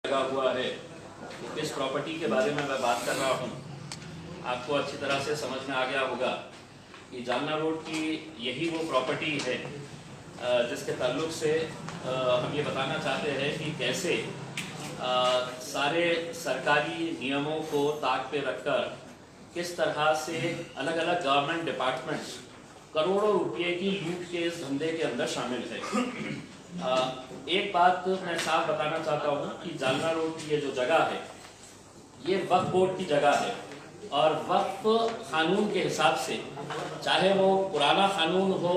लगा हुआ है। किस प्रॉपर्टी के बारे में मैं बात कर रहा हूँ आपको अच्छी तरह से समझ में आ गया होगा कि जालना रोड की यही वो प्रॉपर्टी है जिसके ताल्लुक से हम ये बताना चाहते हैं कि कैसे सारे सरकारी नियमों को ताक पे रखकर किस तरह से अलग अलग गवर्नमेंट डिपार्टमेंट्स करोड़ों रुपए की लूट के इस धंधे के अंदर शामिल है। एक बात मैं साफ बताना चाहता हूँ कि जालना रोड की ये जो जगह है ये वक्फ बोर्ड की जगह है और वक्फ कानून के हिसाब से चाहे वो पुराना कानून हो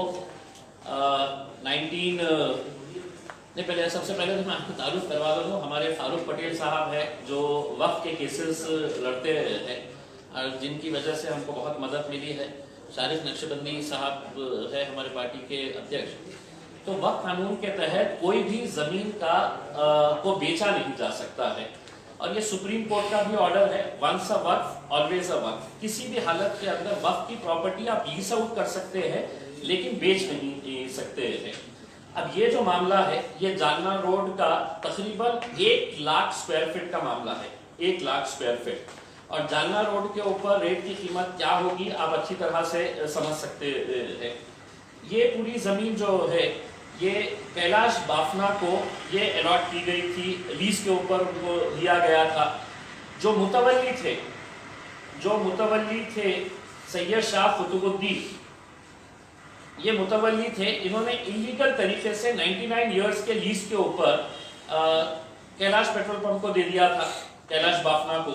19 नहीं पहले सबसे पहले तो मैं आपको तारुफ करवा दूँ। हमारे फारूक पटेल साहब है जो वक्फ के केसेस लड़ते हैं और जिनकी वजह से हमको बहुत मदद मिली है। शारिफ नक्शबंदी साहब है हमारे पार्टी के अध्यक्ष। तो वक्फ कानून के तहत कोई भी जमीन का को बेचा नहीं जा सकता है और ये सुप्रीम कोर्ट का भी ऑर्डर है, once a Waqf always a वक्फ। किसी भी हालत के अंदर वक्फ की प्रॉपर्टी आप लीज आउट कर सकते हैं लेकिन बेच नहीं सकते हैं। अब ये जो मामला है ये जालना रोड का तकरीबन 1 लाख स्क्वायर फीट का मामला है, 1 लाख स्क्वायर फीट। और जालना रोड के ऊपर रेट की कीमत क्या होगी आप अच्छी तरह से समझ सकते हैं। ये पूरी जमीन जो है ये कैलाश बाफना को ये अलॉट की गई थी, लीज के ऊपर उनको दिया गया था। जो मुतवल्ली थे सैयद शाह कुतुबुद्दीन, ये मुतवल्ली थे। इन्होंने इलीगल तरीके से 99 इयर्स के लीज के ऊपर कैलाश पेट्रोल पंप को दे दिया था, कैलाश बाफना को।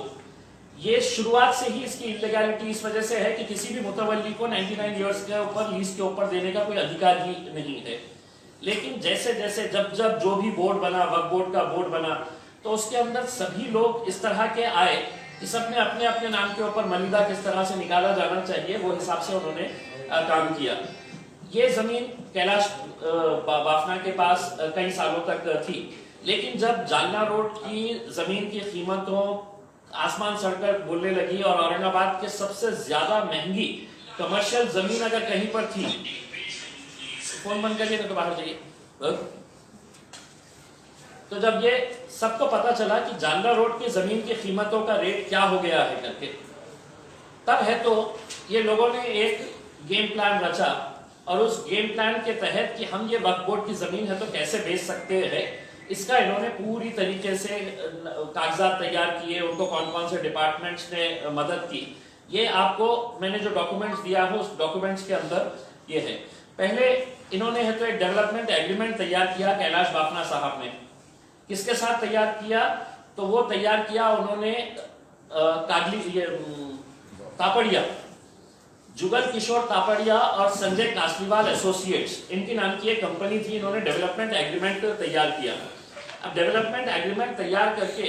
ये शुरुआत से ही इसकी इलीगैलिटी इस वजह से है कि किसी भी मुतवल्ली को 99 इयर्स के ऊपर लीज के ऊपर देने का कोई अधिकार ही नहीं है। लेकिन जैसे जैसे जब जो भी बोर्ड बना, वक्फ बोर्ड का बोर्ड बना, तो उसके अंदर सभी लोग इस तरह के आए कि सबने अपने अपने नाम के ऊपर मलिदा किस तरह से निकाला जाना चाहिए वो हिसाब से उन्होंने काम किया। ये जमीन कैलाश बाफना के पास कई सालों तक थी, लेकिन जब जालना रोड की जमीन की कीमतों आसमान सड़कर बोलने लगी और औरंगाबाद के सबसे ज्यादा महंगी कमर्शियल जमीन अगर कहीं पर थी, फोन बंद करिए तो बाहर जाइए। तो जब ये सबको पता चला कि जालना रोड की जमीन की कीमतों का रेट क्या हो गया है करके, तब है तो ये लोगों ने एक गेम प्लान रचा और उस गेम प्लान के तहत कि हम ये वक्फ बोर्ड की जमीन है तो कैसे बेच सकते हैं, इसका इन्होंने पूरी तरीके से कागजात तैयार किए। उनको कौन कौन से डिपार्टमेंट्स ने मदद की, ये आपको मैंने जो डॉक्यूमेंट्स दिया है उस डॉक्यूमेंट्स के अंदर ये है। पहले इन्होंने है तो एक डेवलपमेंट एग्रीमेंट तैयार किया कैलाश बाफना साहब ने। किसके साथ तैयार किया? तो वो तैयार किया उन्होंने तापड़िया, जुगल किशोर तापड़िया और संजय कासलीवाल एसोसिएट्स, इनकी नाम की एक कंपनी थी। इन्होंने डेवलपमेंट एग्रीमेंट तैयार किया। अब डेवलपमेंट एग्रीमेंट तैयार करके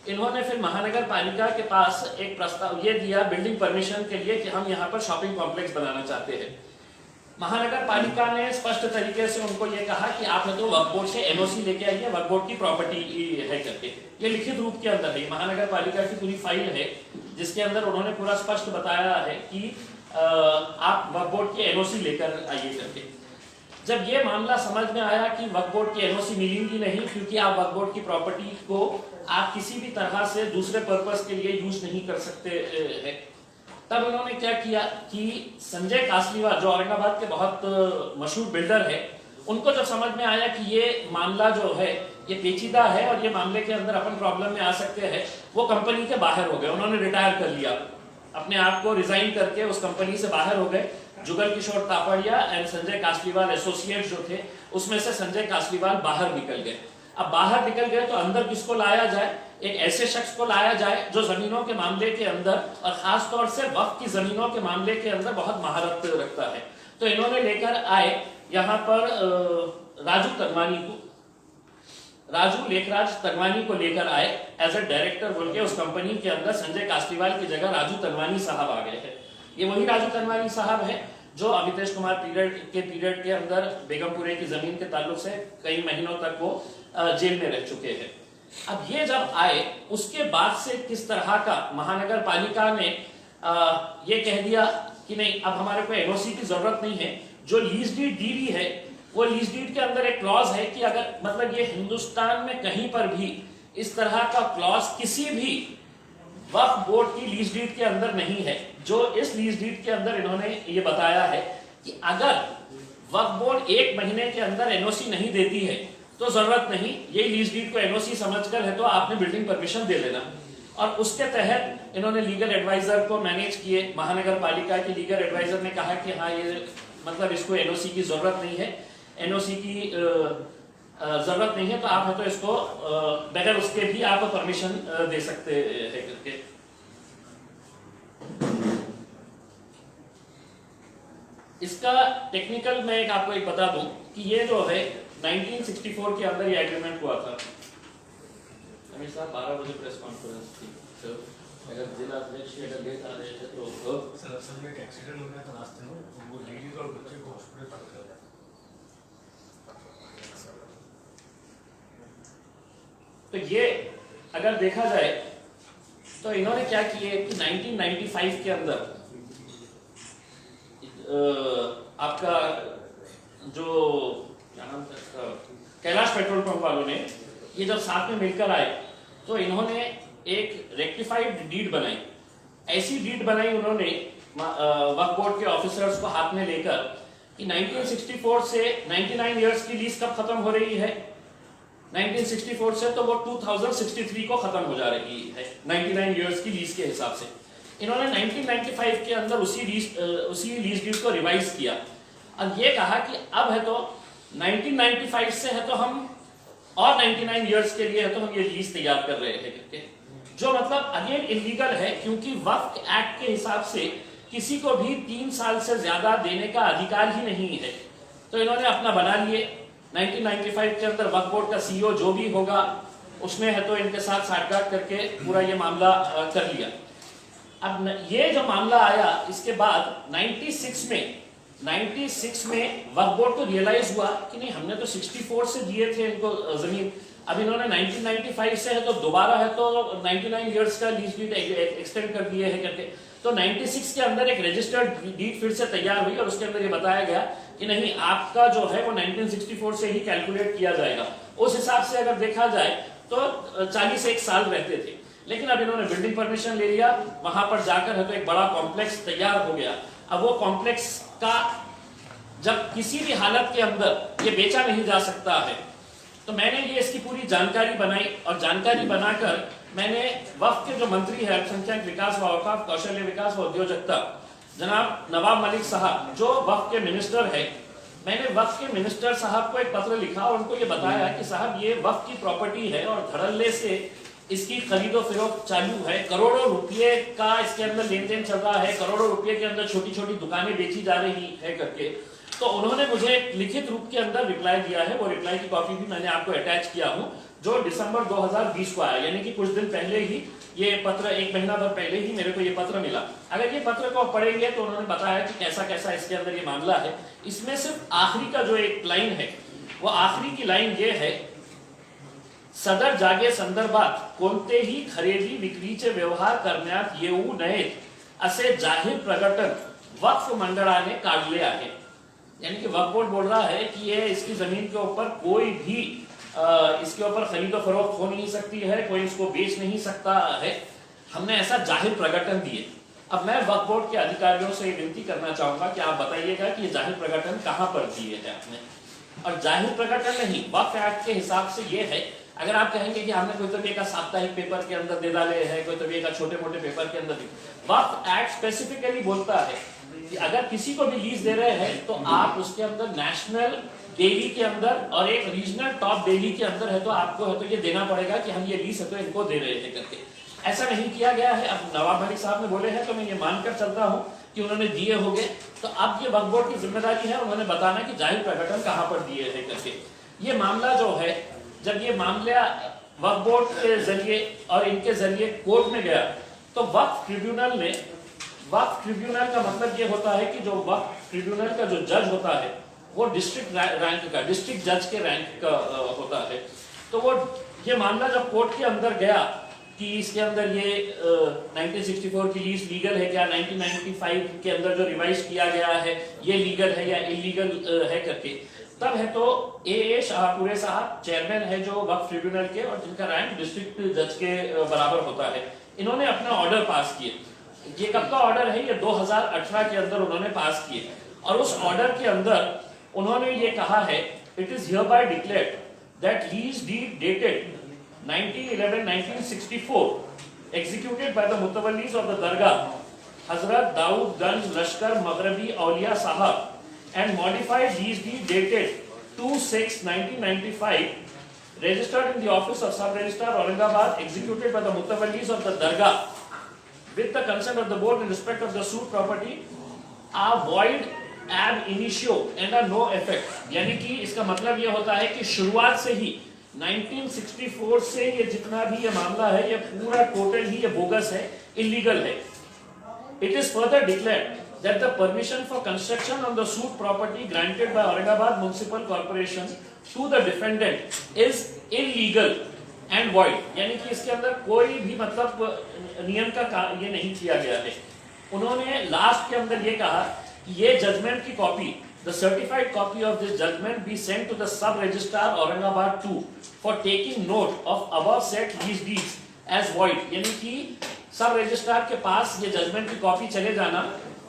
इन्होंने फिर महानगर पालिका के पास एक प्रस्ताव ये दिया बिल्डिंग परमिशन के लिए कि हम यहाँ पर शॉपिंग कॉम्प्लेक्स बनाना चाहते हैं। महानगर पालिका ने स्पष्ट तरीके से उनको ये कहा कि आप तो वक्फ बोर्ड से एनओसी लेके आइए, वक्फ बोर्ड की प्रॉपर्टी है करके। ये लिखित रूप के अंदर है, महानगर पालिका की पूरी फाइल है जिसके अंदर उन्होंने पूरा स्पष्ट बताया है कि आप वक्फ बोर्ड की एनओसी लेकर आइए करके। जब ये मामला समझ में आया कि वक्फ बोर्ड की एनओसी मिलेगी नहीं क्योंकि आप वक्फ बोर्ड की प्रॉपर्टी को आप किसी भी तरह से दूसरे पर्पस के लिए यूज नहीं कर सकते हैं, तब उन्होंने क्या किया कि संजय कासलीवाल जो औरंगाबाद के बहुत मशहूर बिल्डर है, उनको जब समझ में आया कि ये मामला जो है ये पेचीदा है और ये मामले के अंदर अपन प्रॉब्लम में आ सकते हैं, वो कंपनी के बाहर हो गए। उन्होंने रिटायर कर लिया, अपने आप को रिजाइन करके उस कंपनी से बाहर हो गए। जुगल किशोर तापड़िया एंड संजय कासलीवाल एसोसिएट जो थे उसमें से संजय कासलीवाल बाहर निकल गए। अब बाहर निकल गए तो अंदर किसको लाया जाए? एक ऐसे शख्स को लाया जाए जो जमीनों के मामले के अंदर और खास तौर से वक्फ की जमीनों के मामले के अंदर बहुत महारत रखता है। तो इन्होंने लेकर आए यहाँ पर राजू तनवानी को, राजू लेखराज तनवानी को लेकर आए एज ए डायरेक्टर बोल के। उस कंपनी के अंदर संजय कासलीवाल की जगह राजू तनवानी साहब आ गए हैं। ये वही राजू तनवानी साहब है जो अमितेश कुमार पीरियड के अंदर बेगमपुरे की जमीन के ताल्लुक से कई महीनों तक वो जेल में रह चुके हैं। अब ये जब आए उसके बाद से किस तरह का महानगर पालिका ने ये कह दिया कि नहीं अब हमारे को एनओसी की जरूरत नहीं है। जो लीज डीड दी हुई है वो लीज डीड के अंदर एक क्लॉज है कि अगर मतलब ये हिंदुस्तान में कहीं पर भी इस तरह का क्लॉज किसी भी वक्फ बोर्ड की लीज डीड के अंदर नहीं है। जो इस लीज डीड के अंदर इन्होंने ये बताया है कि अगर वक्फ बोर्ड 1 महीने के अंदर एनओसी नहीं देती है तो जरूरत नहीं, ये लीज डीड को एनओसी समझकर है तो आपने बिल्डिंग परमिशन दे देना। और उसके तहत इन्होंने लीगल एडवाइजर को मैनेज किए। महानगर पालिका के लीगल एडवाइजर ने कहा कि हाँ ये मतलब इसको एनओसी की जरूरत नहीं है, एनओसी की जरूरत नहीं है, तो आप है तो इसको बगैर उसके भी आप परमिशन दे सकते हैं करके। इसका टेक्निकल मैं आपको एक बता दूं कि ये जो है 1964 के अंदर ये एग्रीमेंट हुआ था। अमित साहब 12 बजे प्रेस कॉन्फ्रेंस थी, तो अगर जिला अध्यक्ष अगर लेट आ रहे थे तो सर असल में एक एक्सीडेंट हो गया था रास्ते में, वो लेडीज और बच्चे को हॉस्पिटल तक कर दिया। तो ये अगर देखा जाए तो इन्होंने क्या किए कि 1995 के अंदर आपका जो क्या नाम था इसका, कैलाश पेट्रोल पंप वालों ने ये जब साथ में मिलकर आए तो इन्होंने एक रेक्टिफाइड डीड बनाई। ऐसी डीड बनाई उन्होंने वक्फ बोर्ड के ऑफिसर्स को हाथ में लेकर कि 1964 से 99 इयर्स की लीज कब खत्म हो रही है, 1964 से तो वो 2063 को खत्म हो जा रही है 99 इयर्स की लीज के हिसाब से। इन्होंने 1995 के अंदर उसी लीज डीड को रिवाइज किया और ये कहा कि अब है तो 1995 से है तो हम और 99 इयर्स के लिए है तो हम ये लीज तैयार कर रहे हैं करके, जो मतलब अगेन इलीगल है क्योंकि वक्फ एक्ट के हिसाब से किसी को भी 3 साल से ज्यादा देने का अधिकार ही नहीं है। तो इन्होंने अपना बना लिए। 1995 के अंदर वक्फ बोर्ड का सीईओ जो भी होगा उसने है तो इनके साथ साठगांठ करके पूरा ये मामला कर लिया। अब ये जो मामला आया इसके बाद 96 में वक्फ बोर्ड को रियलाइज हुआ कि नहीं हमने तो 64 से दिए थे इनको जमीन, अब इन्होंने 1995 से है तो दोबारा है तो 99 इयर्स का लीज डीड एक्सटेंड कर दिए है करके। तो 96 के अंदर एक रजिस्टर्ड डीड फिर से तैयार हुई और उसके अंदर ये बताया गया कि नहीं आपका जो है वो 1964 से ही कैलकुलेट किया जाएगा। उस हिसाब से अगर देखा जाए तो 41 साल रहते थे, लेकिन अब इन्होंने बिल्डिंग परमिशन ले लिया, वहां पर जाकर है तो एक बड़ा कॉम्प्लेक्स तैयार हो गया। अब वो कॉम्प्लेक्स का जब किसी भी हालत के अंदर ये बेचा नहीं जा सकता है तो मैंने ये इसकी पूरी जानकारी बनाई और जानकारी बनाकर मैंने वक्फ के जो मंत्री है अल्पसंख्यक विकास व औकाफ, कौशल्य विकास व उद्योजकता जनाब नवाब मलिक साहब जो वक्फ के मिनिस्टर है, मैंने वक्फ के मिनिस्टर साहब को एक पत्र लिखा और उनको ये बताया कि साहब ये वक्फ की प्रॉपर्टी है और धड़ल्ले से इसकी खरीदो फरोख्त चालू है, करोड़ों रुपये का इसके अंदर लेन देन चल रहा है, करोड़ों रुपये के अंदर छोटी छोटी दुकानें बेची जा रही है करके। तो उन्होंने मुझे एक लिखित रूप के अंदर रिप्लाई दिया है, वो रिप्लाई की कॉपी भी मैंने आपको अटैच किया हूं, जो दिसंबर 2020 को आया, यानी कि कुछ दिन पहले ही ये पत्र, 1 महीना भर पहले ही मेरे को ये पत्र मिला। अगर ये पत्र को पढ़ेंगे तो उन्होंने बताया कि कैसा कैसा इसके अंदर ये मामला है। इसमें सिर्फ आखिरी का जो एक लाइन है, वो आखिरी की लाइन ये है, सदर जागे संदर्भात कोणतेही खरेदी विक्रीचे व्यवहार करण्यात येऊ नयेत असे जाहीर प्रकटन वक्फ मंडळाने काढले आहे। यानी कि वक्फ बोर्ड बोल रहा है कि ये इसकी जमीन के ऊपर कोई भी इसके ऊपर खरीदो फरोख्त हो नहीं सकती है, कोई इसको बेच नहीं सकता है। हमने ऐसा जाहिर प्रकटन दिए। अब मैं वक्फ बोर्ड के अधिकारियों से विनती करना चाहूंगा कि आप बताइएगा कि ये जाहिर प्रकटन कहां पर दिए हैं आपने। और जाहिर प्रकटन नहीं, वक्फ एक्ट के हिसाब से ये है, अगर आप कहेंगे कि हमने कोई तो का साप्ताहिक पेपर के अंदर दे डाले हैं, कोई तो का छोटे मोटे पेपर के अंदर, वक्फ एक्ट स्पेसिफिकली बोलता है कि अगर किसी को भी लीज दे रहे हैं तो आप उसके अंदर नेशनल डेली के अंदर और एक रीजनल टॉप डेली के अंदर है तो आपको है तो ये देना पड़ेगा कि हम ये लीज है तो इनको दे रहे हैं करके। ऐसा नहीं किया गया है। अब नवाब मलिक साहब ने बोले हैं तो मैं ये मानकर चलता हूं कि उन्होंने दिए होंगे, तो अब ये वक्फ बोर्ड की जिम्मेदारी है उन्होंने बताना कि जाहिर प्रकटन कहां पर दिए हैं करके। ये मामला जो है, जब ये मामला वक्फ बोर्ड के जरिए और इनके जरिए कोर्ट में गया तो वक्फ ट्रिब्यूनल का मतलब ये होता है कि जो वक्फ ट्रिब्यूनल का जो जज होता है वो डिस्ट्रिक्ट रैंक का, डिस्ट्रिक्ट जज के रैंक का होता है। तो वो ये मामला जब कोर्ट के अंदर गया कि इसके अंदर ये 1964 की लीज लीगल है क्या, 1995 के अंदर जो रिवाइज किया गया है ये लीगल है या इलीगल है करके, तब है तो ए शाहपुरे साहब चेयरमैन है जो वक्फ ट्रिब्यूनल के, और जिनका रैंक डिस्ट्रिक्ट जज के बराबर होता है, इन्होंने अपना ऑर्डर पास किए। ये कब का ऑर्डर है? ये 2018 के अंदर उन्होंने पास किए, और उस ऑर्डर के अंदर उन्होंने ये कहा है, it is hereby declared that lease deed dated 1911-1964 executed by the Mutawallis of the Dargah Hazrat Daud Ganj Lashkar Maghrabi Auliya Sahab and modified lease deed dated 2/6/1995 registered in the office of Sub Registrar Aurangabad executed by the Mutawallis of the Dargah with the consent of the board in respect of the suit property are void ab initio and are no effect। यानी कि इसका मतलब ये होता है कि शुरुआत से ही 1964 से ये जितना भी ये मामला है ये पूरा टोटल ही ये बोगस है, इलीगल है। It is further declared that the permission for construction on the suit property granted by Aurangabad municipal corporation to the defendant is illegal and void. यानी कि इसके अंदर कोई भी मतलब नियम का ये नहीं किया गया है। उन्होंने लास्ट के अंदर ये कहा कि ये जजमेंट की copy, the certified copy of this judgment be sent to the sub registrar Aurangabad 2 for taking note of above said lease deeds as void। यानी कि सब रजिस्ट्रार के पास ये जजमेंट की कॉपी चले जाना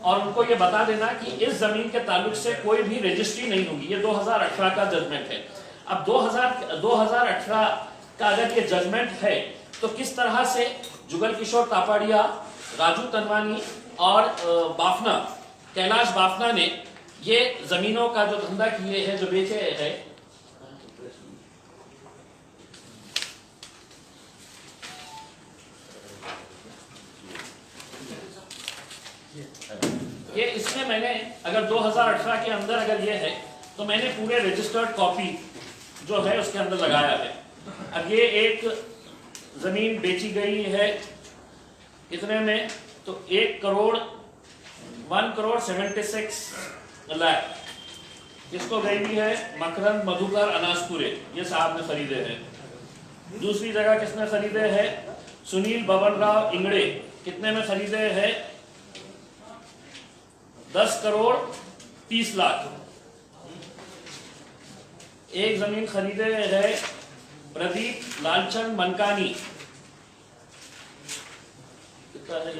और उनको ये बता देना कि इस जमीन के ताल्लुक से कोई भी रजिस्ट्री नहीं होगी। ये 2018 का जजमेंट है। अब 2018 का अगर ये जजमेंट है तो किस तरह से जुगल किशोर तापड़िया, राजू तनवानी और बाफना, कैलाश बाफना ने ये जमीनों का जो धंधा किए हैं, जो बेचे हैं, ये इसमें मैंने अगर 2018 के अंदर अगर ये है तो मैंने पूरे रजिस्टर्ड कॉपी जो है उसके अंदर लगाया है। अब ये एक जमीन बेची गई है कितने में? तो 1,76 लाख किसको गई है? मकरंद मधुकर अनासपुरे, ये साहब ने खरीदे हैं। दूसरी जगह किसने खरीदे हैं? सुनील बबन राव इंगड़े, कितने में खरीदे हैं? 10,30 लाख। एक जमीन खरीदे है प्रदीप लालचंद मनकानी, कितना है?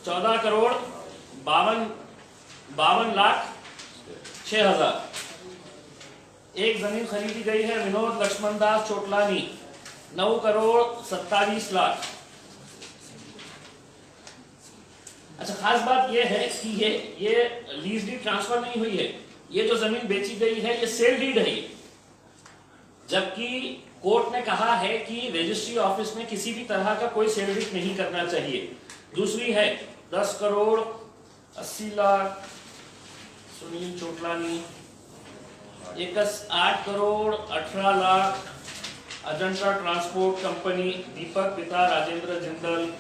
14,52,06,000। एक जमीन खरीदी गई है विनोद लक्ष्मण दास चोटलानी, 9,27 लाख। अच्छा, खास बात यह है कि ये लीज डीड ट्रांसफर नहीं हुई है। ये जो जमीन बेची गई है ये सेल डीड है, जबकि कोर्ट ने कहा है कि रजिस्ट्री ऑफिस में किसी भी तरह का कोई सेल डीड नहीं करना चाहिए। दूसरी है 10,80 लाख सुनील चोटलानी, 8,18 लाख अजंता ट्रांसपोर्ट कंपनी दीपक पिता राजेंद्र जिंदल,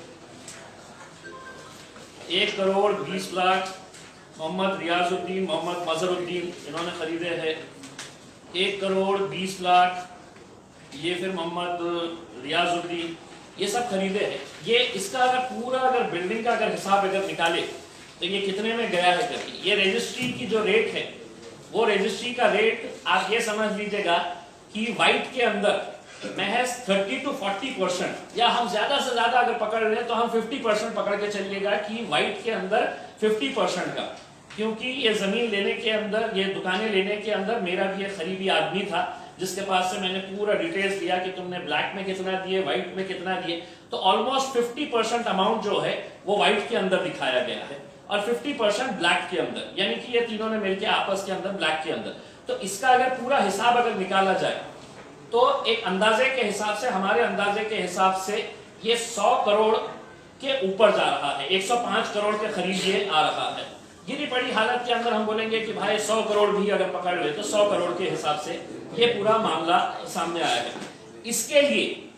1,20 लाख मोहम्मद रियाजुद्दीन मोहम्मद मजहरुद्दीन, इन्होंने खरीदे हैं। 1,20 लाख ये फिर मोहम्मद रियाजुद्दीन, ये सब खरीदे हैं। ये इसका अगर पूरा अगर बिल्डिंग का अगर हिसाब अगर निकाले तो ये कितने में गया है करके। ये रजिस्ट्री की जो रेट है वो रजिस्ट्री का रेट आप ये समझ लीजिएगा कि व्हाइट के अंदर महज 30 to 40%, या हम ज्यादा से ज्यादा अगर पकड़ रहे तो हम 50% पकड़ के चलिएगा कि व्हाइट के अंदर 50% का। क्योंकि ये जमीन लेने के अंदर, ये दुकानें लेने के अंदर मेरा भी एक करीबी आदमी था जिसके पास से मैंने पूरा डिटेल्स लिया कि तुमने ब्लैक में कितना दिए, व्हाइट में कितना दिए। तो ऑलमोस्ट 50% अमाउंट जो है वो व्हाइट के अंदर दिखाया गया है और 50% ब्लैक के अंदर, यानी कि ये तीनों ने मिलकर आपस के अंदर ब्लैक के अंदर। तो इसका अगर पूरा हिसाब अगर निकाला जाए तो एक अंदाजे के हिसाब से, हमारे अंदाजे के हिसाब से ये 100 करोड़ के ऊपर जा रहा है, 105 करोड़ के करीब ये आ रहा है। गिरी पड़ी हालत के अंदर हम बोलेंगे कि भाई 100 करोड़ भी अगर पकड़ ले तो 100 करोड़ के हिसाब से ये पूरा मामला सामने आया है। इसके लिए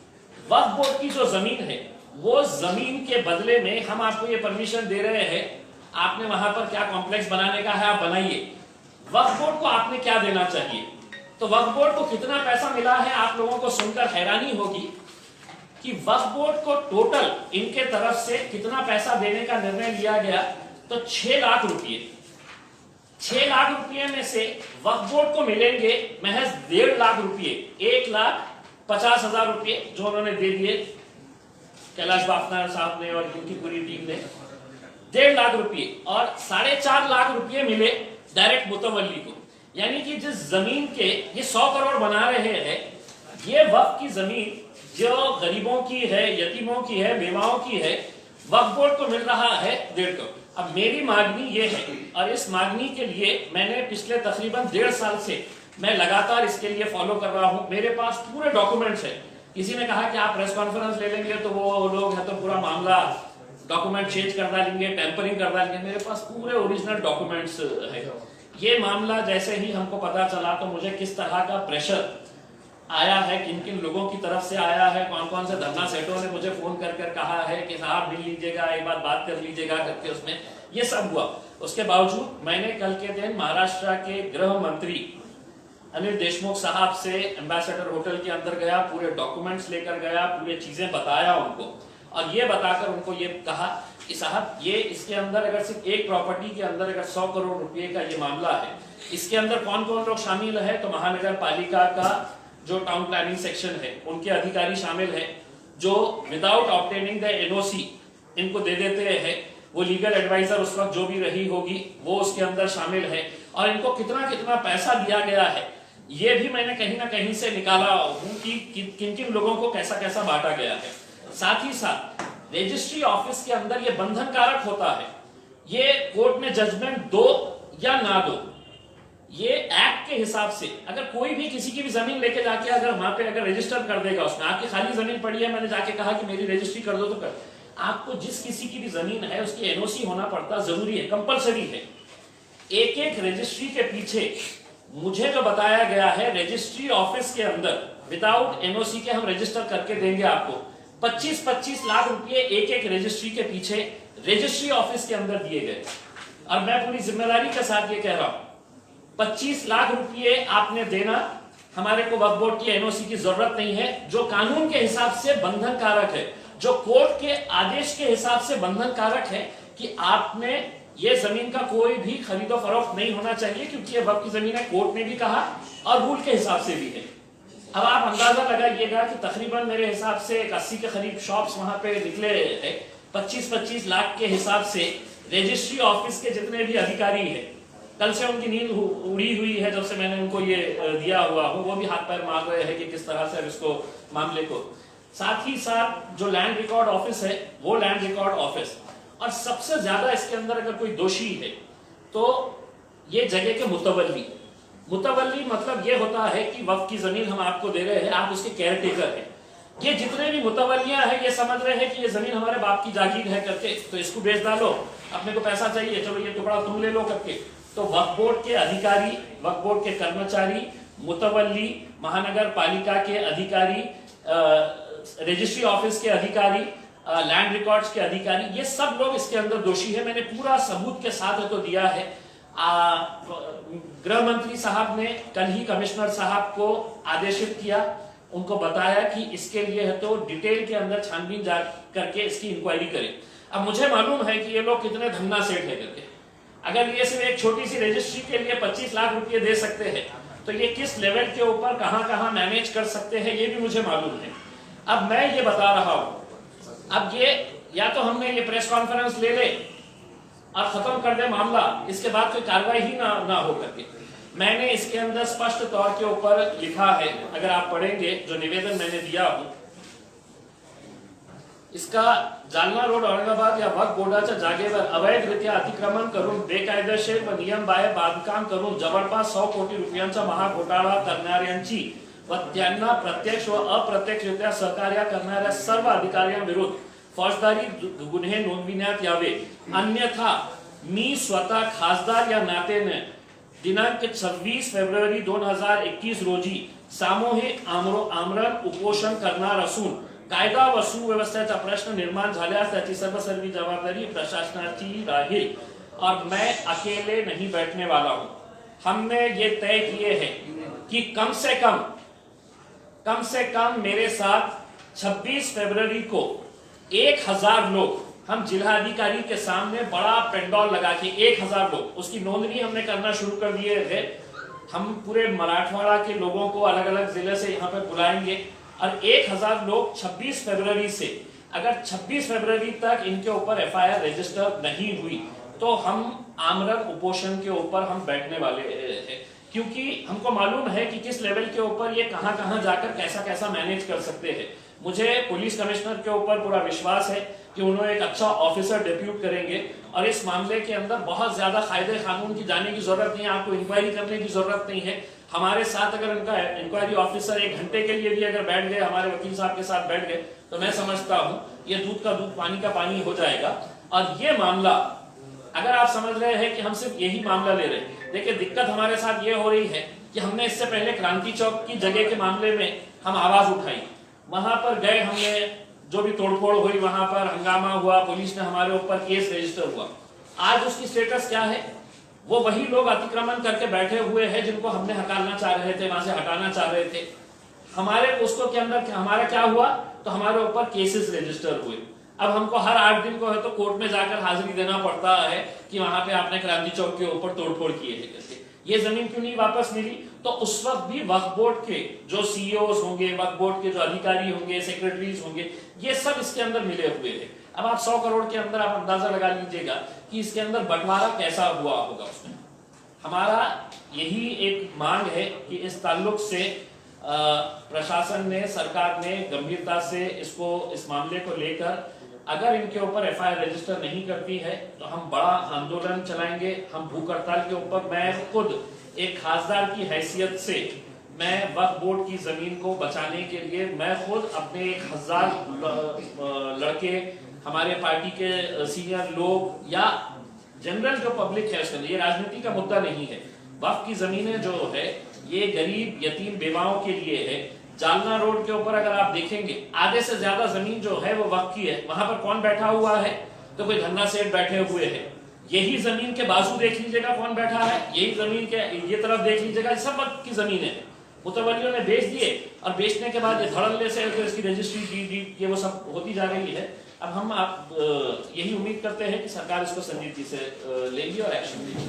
वक्फ बोर्ड की जो जमीन है वो जमीन के बदले में हम आपको ये परमिशन दे रहे हैं, आपने वहां पर क्या कॉम्प्लेक्स बनाने का है आप बनाइए। वक्फ बोर्ड को आपने क्या देना चाहिए? तो वक्फ बोर्ड को कितना पैसा मिला है आप लोगों को सुनकर हैरानी होगी कि वक्फ बोर्ड को टोटल इनके तरफ से कितना पैसा देने का निर्णय लिया गया। तो 6 लाख रुपये 6 लाख रुपए में से वक्फ बोर्ड को मिलेंगे महज 1.5 लाख रुपए, 1,50,000 रुपए जो उन्होंने दे दिए कैलाश बाफना साहब ने और उनकी पूरी टीम ने, 1.5 लाख रुपए, और 4.5 लाख रुपए मिले डायरेक्ट मुतवल्ली को। यानी कि जिस जमीन के ये 100 करोड़ बना रहे हैं, ये वक्फ की जमीन जो गरीबों की है, यतीमों की है, बेवाओं की है, वक्फ बोर्ड को मिल रहा है 1.5 करोड़। अब मेरी मांगनी ये है, और इस मांगनी के लिए मैंने पिछले तकरीबन 1.5 साल से मैं लगातार इसके लिए फॉलो कर रहा हूं। मेरे पास पूरे डॉक्यूमेंट्स है। किसी ने कहा कि आप प्रेस कॉन्फ्रेंस ले लेंगे तो वो लोग है तो पूरा मामला डॉक्यूमेंट चेंज कर डालेंगे, टेम्परिंग कर डालेंगे। मेरे पास पूरे ओरिजिनल डॉक्यूमेंट्स है। ये मामला जैसे ही हमको पता चला तो मुझे किस तरह का प्रेशर आया है, किन किन लोगों की तरफ से आया है, कौन कौन से धरना सेठों ने मुझे फोन कर कर कहा है कि साहब मिल लीजिएगा, एक बात कर लीजिएगा करके, उसमें ये सब हुआ। उसके बावजूद मैंने कल के दिन महाराष्ट्र के गृह मंत्री अनिल देशमुख साहब से एम्बेसडर होटल के अंदर गया, पूरे डॉक्यूमेंट्स लेकर गया, पूरे चीजें बताया उनको, और ये बताकर उनको ये कहा कि साहब ये इसके अंदर अगर सिर्फ एक प्रॉपर्टी के अंदर अगर 100 करोड़ रुपए का ये मामला है, इसके अंदर कौन कौन लोग शामिल है, तो महानगर पालिका का जो टाउन प्लानिंग सेक्शन है उनके अधिकारी शामिल है, जो विदाउट ऑब्टेनिंग द एनओसी इनको दे देते हैं, वो लीगल एडवाइजर उस वक्त जो भी रही होगी वो उसके अंदर शामिल है, और इनको कितना कितना पैसा दिया गया है ये भी मैंने कहीं ना कहीं से निकाला हूं कि किन किन लोगों को कैसा कैसा बांटा गया है। साथ ही साथ रजिस्ट्री ऑफिस के अंदर ये बंधन कारक होता है, ये कोर्ट में जजमेंट दो या ना दो, ये एक्ट के हिसाब से अगर कोई भी किसी की भी जमीन लेके जाके अगर वहां पे अगर रजिस्टर कर देगा, उसमें आपकी खाली जमीन पड़ी है, मैंने जाके कहा कि मेरी रजिस्ट्री कर दो, तो कर, आपको जिस किसी की भी जमीन है उसकी एनओसी होना पड़ता जरूरी है, कंपलसरी है। एक एक रजिस्ट्री के पीछे मुझे जो बताया गया है, रजिस्ट्री ऑफिस के अंदर विदाउट एनओसी के हम रजिस्टर करके देंगे आपको 25-25 लाख रुपए एक एक रजिस्ट्री के पीछे रजिस्ट्री ऑफिस के अंदर दिए गए। और मैं पूरी जिम्मेदारी के साथ ये कह रहा हूं, 25 लाख रुपए आपने देना, हमारे को वक्फ बोर्ड की एनओसी की जरूरत नहीं है, जो कानून के हिसाब से बंधन कारक है, जो कोर्ट के आदेश के हिसाब से बंधन कारक है कि आपने ये जमीन का कोई भी खरीदो फरोख्त नहीं होना चाहिए, क्योंकि ये वक्फ की जमीन है, कोर्ट ने भी कहा और रूल के हिसाब से भी है। अब आप अंदाजा लगाइएगा कि तकरीबन मेरे हिसाब से 80 के करीब शॉप्स वहां पे निकले हैं, 25-25 लाख के हिसाब से रजिस्ट्री ऑफिस के जितने भी अधिकारी हैं, कल से उनकी नींद उड़ी हुई है जब से मैंने उनको ये दिया हुआ हूं, वो भी हाथ पैर मार रहे हैं कि किस तरह से इसको मामले को। साथ ही साथ जो लैंड रिकॉर्ड ऑफिस है वो लैंड रिकॉर्ड ऑफिस, और सबसे ज्यादा इसके अंदर अगर कोई दोषी है तो ये जगह के मुतवल्ली मतलब ये होता है कि वक्फ की जमीन हम आपको दे रहे हैं, आप उसके केयरटेकर हैं। ये जितने भी मुतवल्लियां हैं ये समझ रहे हैं कि ये जमीन हमारे बाप की जागीर है करके, तो इसको बेच डालो, अपने को पैसा चाहिए, चलो ये टुकड़ा तुम ले लो करके। तो वक्फ बोर्ड के अधिकारी, वक्फ बोर्ड के कर्मचारी, मुतवल्ली, महानगर पालिका के अधिकारी, रजिस्ट्री ऑफिस के अधिकारी, लैंड रिकॉर्ड्स के अधिकारी, ये सब लोग इसके अंदर दोषी है। मैंने पूरा सबूत के साथ तो दिया है। गृह मंत्री साहब ने कल ही कमिश्नर साहब को आदेशित किया, उनको बताया कि इसके लिए है तो डिटेल के अंदर छानबीन जा करके इसकी इंक्वायरी करें। अब मुझे मालूम है कि ये लोग कितने धन्ना सेठ है करके, अगर ये सिर्फ एक छोटी सी रजिस्ट्री के लिए 25 लाख रुपए दे सकते हैं तो ये किस लेवल के ऊपर कहां मैनेज कर सकते हैं ये भी मुझे मालूम है। अब मैं ये बता रहा हूं, अब ये या तो हमने ये प्रेस कॉन्फ्रेंस ले ले और खत्म कर दे मामला, इसके बाद कोई कार्रवाई ही ना हो करके। मैंने इसके अंदर स्पष्ट तौर के ऊपर लिखा है, अगर आप पढ़ेंगे जो निवेदन मैंने दिया हूं, इसका जालना रोड औरंगाबाद या वक्फ बोर्डाच्या जागेवर अवैधरित्या अतिक्रमण करून बेकायदेशीर व नियमबाह्य बांधकाम करून जवळपास 100 कोटी रुपयांचा महाघोटाळा करणाऱ्यांची व त्यांना प्रत्यक्ष व अप्रत्यक्षरित्या सहकार्य करणाऱ्या सर्व अधिकाऱ्यांविरुद्ध फौजदारी गुन्हे नोंदविण्यात यावे, अन्यथा मी स्वतः खासदार या नात्याने दिनांक 26 फेब्रुवारी 2021 रोजी सामूहिक आमरण उपोषण करणार असून कायदा व सुव्यवस्थेचा प्रश्न निर्माण झाल्यास त्याची सर्वस्वी जबाबदारी प्रशासनाची राहील और मैं अकेले नहीं बैठने वाला हूं। हमने ये तय किए हैं कि कम से कम मेरे साथ 26 फरवरी को 1000 लोग हम जिला अधिकारी के सामने बड़ा पेंडॉल लगा के 1000 लोग, उसकी नोंदनी हमने करना शुरू कर दिए थे। हम पूरे मराठवाड़ा के लोगों को अलग अलग जिले से यहाँ पे बुलाएंगे और 1000 लोग 26 फरवरी से, अगर 26 फरवरी तक इनके ऊपर FIR रजिस्टर नहीं हुई तो हम आमरण उपोषण के ऊपर हम बैठने वाले हैं, क्योंकि हमको मालूम है कि किस लेवल के ऊपर ये कहां जाकर कैसा कैसा मैनेज कर सकते हैं। मुझे पुलिस कमिश्नर के ऊपर पूरा विश्वास है कि उन्होंने एक अच्छा ऑफिसर डेप्यूट करेंगे और इस मामले के अंदर बहुत ज्यादा कायदे कानून की जाने की जरूरत नहीं है, आपको इंक्वायरी करने की जरूरत नहीं है। हमारे साथ अगर उनका इंक्वायरी ऑफिसर 1 घंटे के लिए भी अगर बैठ गए, हमारे वकील साहब के साथ बैठ गए, तो मैं समझता हूँ ये दूध का दूध पानी का पानी हो जाएगा। और ये मामला, अगर आप समझ रहे हैं कि हम सिर्फ यही मामला ले रहे हैं, देखिए दिक्कत हमारे साथ ये हो रही है कि हमने इससे पहले क्रांति चौक की जगह के मामले में हम आवाज उठाई, वहां पर गए, हमने जो भी तोड़फोड़ हुई, वहां पर हंगामा हुआ, पुलिस ने हमारे ऊपर केस रजिस्टर हुआ। आज उसकी स्टेटस क्या है? वो वही लोग अतिक्रमण करके बैठे हुए हैं जिनको हमने हटाना चाह रहे थे, वहां से हटाना चाह रहे थे। हमारे उसको के अंदर हमारा क्या हुआ, तो हमारे ऊपर केसेस रजिस्टर हुए। अब हमको हर 8 दिन को है तो कोर्ट में जाकर हाजिरी देना पड़ता है कि वहां पे आपने क्रांति चौक के ऊपर तोड़फोड़ किए है करके। ये जमीन क्यों नहीं वापस मिली? तो उस वक्त भी वक्फ बोर्ड के जो CEOs होंगे, वक्फ बोर्ड के जो अधिकारी होंगे, सेक्रेटरीज होंगे, ये सब इसके अंदर मिले हुए हैं। अब आप 100 करोड़ के अंदर आप अंदाजा लगा लीजिएगा कि इसके अंदर बंटवारा कैसा हुआ होगा उसमें। हमारा यही एक मांग है कि इस ताल्लुक से प्रशासन ने, सरकार ने गंभीरता से इस मामले को लेकर, अगर इनके ऊपर FIR रजिस्टर नहीं करती है तो हम बड़ा आंदोलन चलाएंगे, हम भूख हड़ताल के ऊपर। मैं खुद एक खासदार की हैसियत से मैं वक्फ बोर्ड की जमीन को बचाने के लिए मैं खुद अपने 1000 लड़के, हमारे पार्टी के सीनियर लोग या जनरल जो पब्लिक है, उसके ये राजनीति का मुद्दा नहीं है। वक्फ की जमीनें जो है ये गरीब यतीम बेवाओं के लिए है। जालना रोड के ऊपर अगर आप देखेंगे, आधे से ज्यादा जमीन जो है वो वक्फ की है। वहां पर कौन बैठा हुआ है? तो कोई धन्ना सेठ बैठे हुए हैं। यही जमीन के बाजू देख लीजिएगा कौन बैठा है, यही जमीन के ये तरफ देख लीजिएगा, सब वक्फ की जमीन है। मुतवल्लियों ने बेच दिए और बेचने के बाद ये धड़ल्ले से इसकी रजिस्ट्री डी ये वो सब होती जा रही है। अब हम यही उम्मीद करते हैं कि सरकार इसको संजीदगी से लेगी और एक्शन लेगी।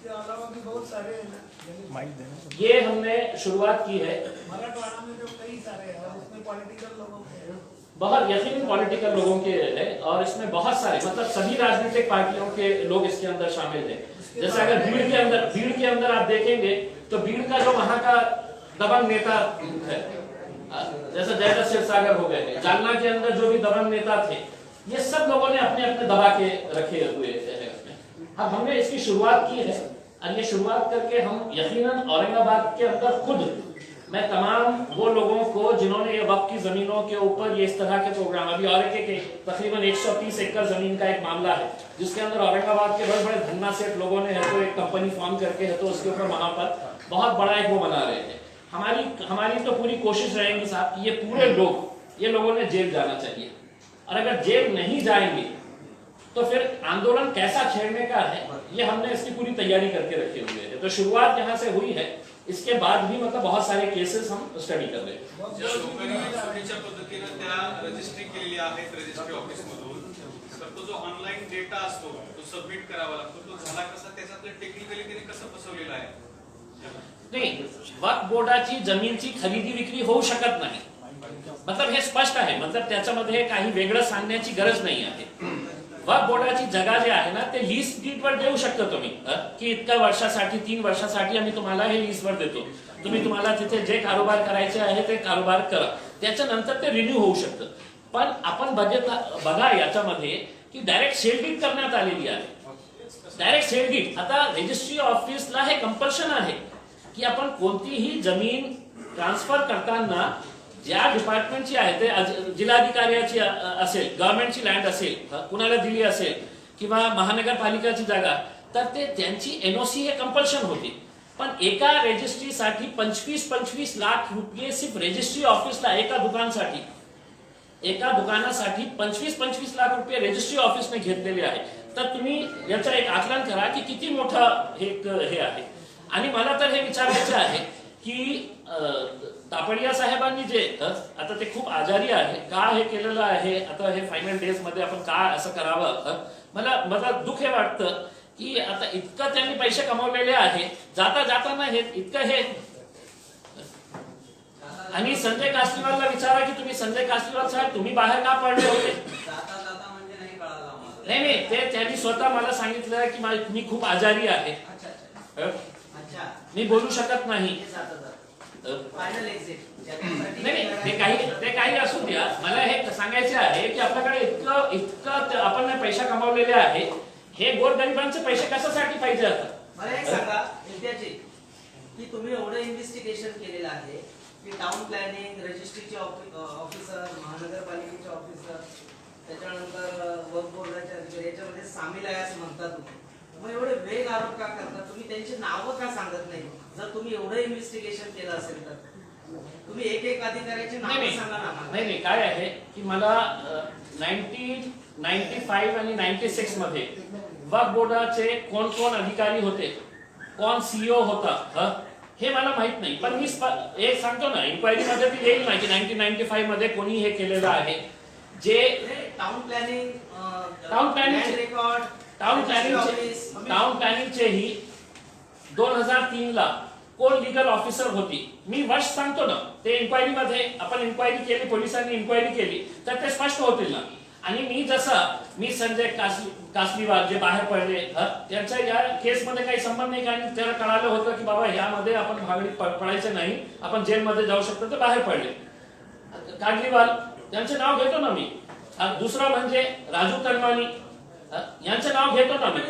अलावा भी बहुत सारे ये हमने शुरुआत की है। मराठवाड़ा में जो कई सारे हैं उसमें पॉलिटिकल लोगों के बहुत यकीन पॉलिटिकल लोगों के है और इसमें बहुत सारे मतलब सभी राजनीतिक पार्टियों के लोग इसके अंदर शामिल हैं। जैसे अगर भीड़ के अंदर आप देखेंगे तो भीड़ का जो वहां का दबंग नेता है, जैसे जयदत्त क्षीरसागर हो गए, जालना के अंदर जो भी दबंग नेता थे, ये सब लोगों ने अपने अपने दबा के रखे हुए हैं उसमें। अब हमने इसकी शुरुआत की है और ये शुरुआत करके हम यकीनन औरंगाबाद के अंदर खुद मैं तमाम वो लोगों को जिन्होंने ये वक्फ की जमीनों के ऊपर ये इस तरह के प्रोग्राम, अभी और एक तकरीबन 130 एकड़ जमीन का एक मामला है जिसके अंदर औरंगाबाद के बड़े बड़े धन्ना सेठ लोगों ने है तो एक कंपनी फॉर्म करके है तो उसके ऊपर वहां पर बहुत बड़ा एक वो बना रहे थे। हमारी तो पूरी कोशिश रहेगी साहब कि ये पूरे लोग, ये लोगों ने जेल जाना चाहिए और अगर जेल नहीं जाएंगे तो फिर आंदोलन कैसा छेड़ने का है ये हमने इसकी पूरी तैयारी करके रखे हुए है। तो शुरुआत यहाँ से हुई है, इसके बाद भी मतलब बहुत सारे केसेस हम स्टडी कर रहे हैं। चुकीच्या पद्धतीने त्या रजिस्ट्री केलेल्या आहेत रजिस्ट्री ऑफिस मधून, तर तो जो ऑनलाइन डेटा असतो तो सबमिट करावा लागतो, तो झाला कसा, त्याच्यातलं टेक्निकली त्याने कसं फसवलेलं आहे? नाही, वक्फ बोर्डाची जमीनची खरेदी विक्री होऊ शकत नाही, मतलब हे स्पष्ट आहे, मतलब त्याच्यामध्ये काही वेगळं सांगण्याची गरज नाही आहे। वक्फ बोर्डाची जागा जे आहे ना ते लीज डीडवर देऊ शकता तुम्ही की इतक्या वर्षासाठी 3 वर्षासाठी आम्ही तुम्हाला हे लीजवर देतो, तुम्ही तुम्हाला तिथे जे कारोबार करायचे आहे ते कारोबार करा, त्याच्यानंतर ते रिन्यू होऊ शकतं। पण आपण बघा याच्यामध्ये की डायरेक्ट सेल डीड करण्यात आलेली आहे, डायरेक्ट सेल डीड। आता रजिस्ट्री ऑफिसला हे कंपल्शन आहे की आपण कोणतीही जमीन ट्रान्सफर करताना ज्या डिपार्टमेंटची आहे ते जिल्हाधिकाऱ्याची असेल, गव्हर्नमेंटची लँड असेल, कुणाला दिली असेल किंवा महानगरपालिकाची जागा, तर ते त्यांची NOC हे कंपल्शन होती। पण एका रजिस्ट्रीसाठी 25-25 लाख रुपये सिर्फ रजिस्ट्री ऑफिसला एका दुकानासाठी 25-25 लाख रुपये रजिस्ट्री ऑफिसने घेतलेले आहे। तर तुम्ही याचा एक आकलन करा की किती मोठा हे आहे। आणि मला तर हे विचारायचं आहे की तापडिया साहेबांनी जे आता ते खूप आजारी आहे, का हे केलेलं आहे, आता हे फायनल डेज मध्ये आपण का असं करावं, मला दुःख हे वाटतं की आता इतकं त्यांनी पैसे कमवलेले आहे, जाता जाताना हे इतकं हे. आणि संजय कासनीवालला विचारा की तुम्ही संजय कासनीवाल साहेब तुम्ही बाहेर का पडले होते. नाही, ते त्यांनी स्वतः मला सांगितलं की मी खूप आजारी आहे, मी बोलू शकत नाही. नाही, ते काही असू द्या, मला हे सांगायचे आहे की आपल्याकडे इतकं आपण पैसा कमावलेले आहे, हे गोरगरिबांचे पैसे कशासाठी पाहिजे आता. मला एक सांगा विद्यार्थी की तुम्ही एवढं इन्व्हेस्टिगेशन केलेलं आहे की टाउन प्लॅनिंग, रजिस्ट्रीचे ऑफिसर, महानगरपालिकेचे ऑफिसर, त्याच्यानंतर वर्क बोर्डाचे अधिकारी याच्यामध्ये सामील आहे असं म्हणता तुम्ही. मग एवढे वेग आरोप का करता तुम्ही, त्यांची नावं का सांगत नाही. जर तुम्ही एवढं इन्व्हेस्टिगेशन केलं असेल तर तुम्ही एक अधिकाऱ्याची नावं सांगा ना. नाही, काय आहे की मला 1995 आणि 96 मध्ये वक्फ बोर्डाचे कोण अधिकारी होते, कोण सीईओ होता, हे मला माहित नाही. पण मी एक सांगतो ना, इन्क्वायरी मध्ये ती येईल ना की 1995 मध्ये कोणी हे केलेलं आहे. जे टाउन प्लॅनिंग रेकॉर्ड, टाउन प्लॅनिंगचे ही 2003 ला कोण लीगल ऑफिसर होती, मी वर्ष सांगतो ना. ते इन्क्वायरी मध्ये आपण इन्क्वायरी केली, पोलिसांनी इन्क्वायरी केली तर ते स्पष्ट होतील ना. आणि मी संजय कासनीवाल जे बाहेर पडले, त्यांच्या या केसमध्ये काही संबंध नाही. कारण त्याला कळालं होतं की बाबा यामध्ये आपण भागडीत पडायचं नाही, आपण जेलमध्ये जाऊ शकतो, ते बाहेर पडले. कागलीवाल त्यांचे नाव घेतो ना मी. दुसरं म्हणजे राजू तनवानी यांचं नाव घेतो ना मी.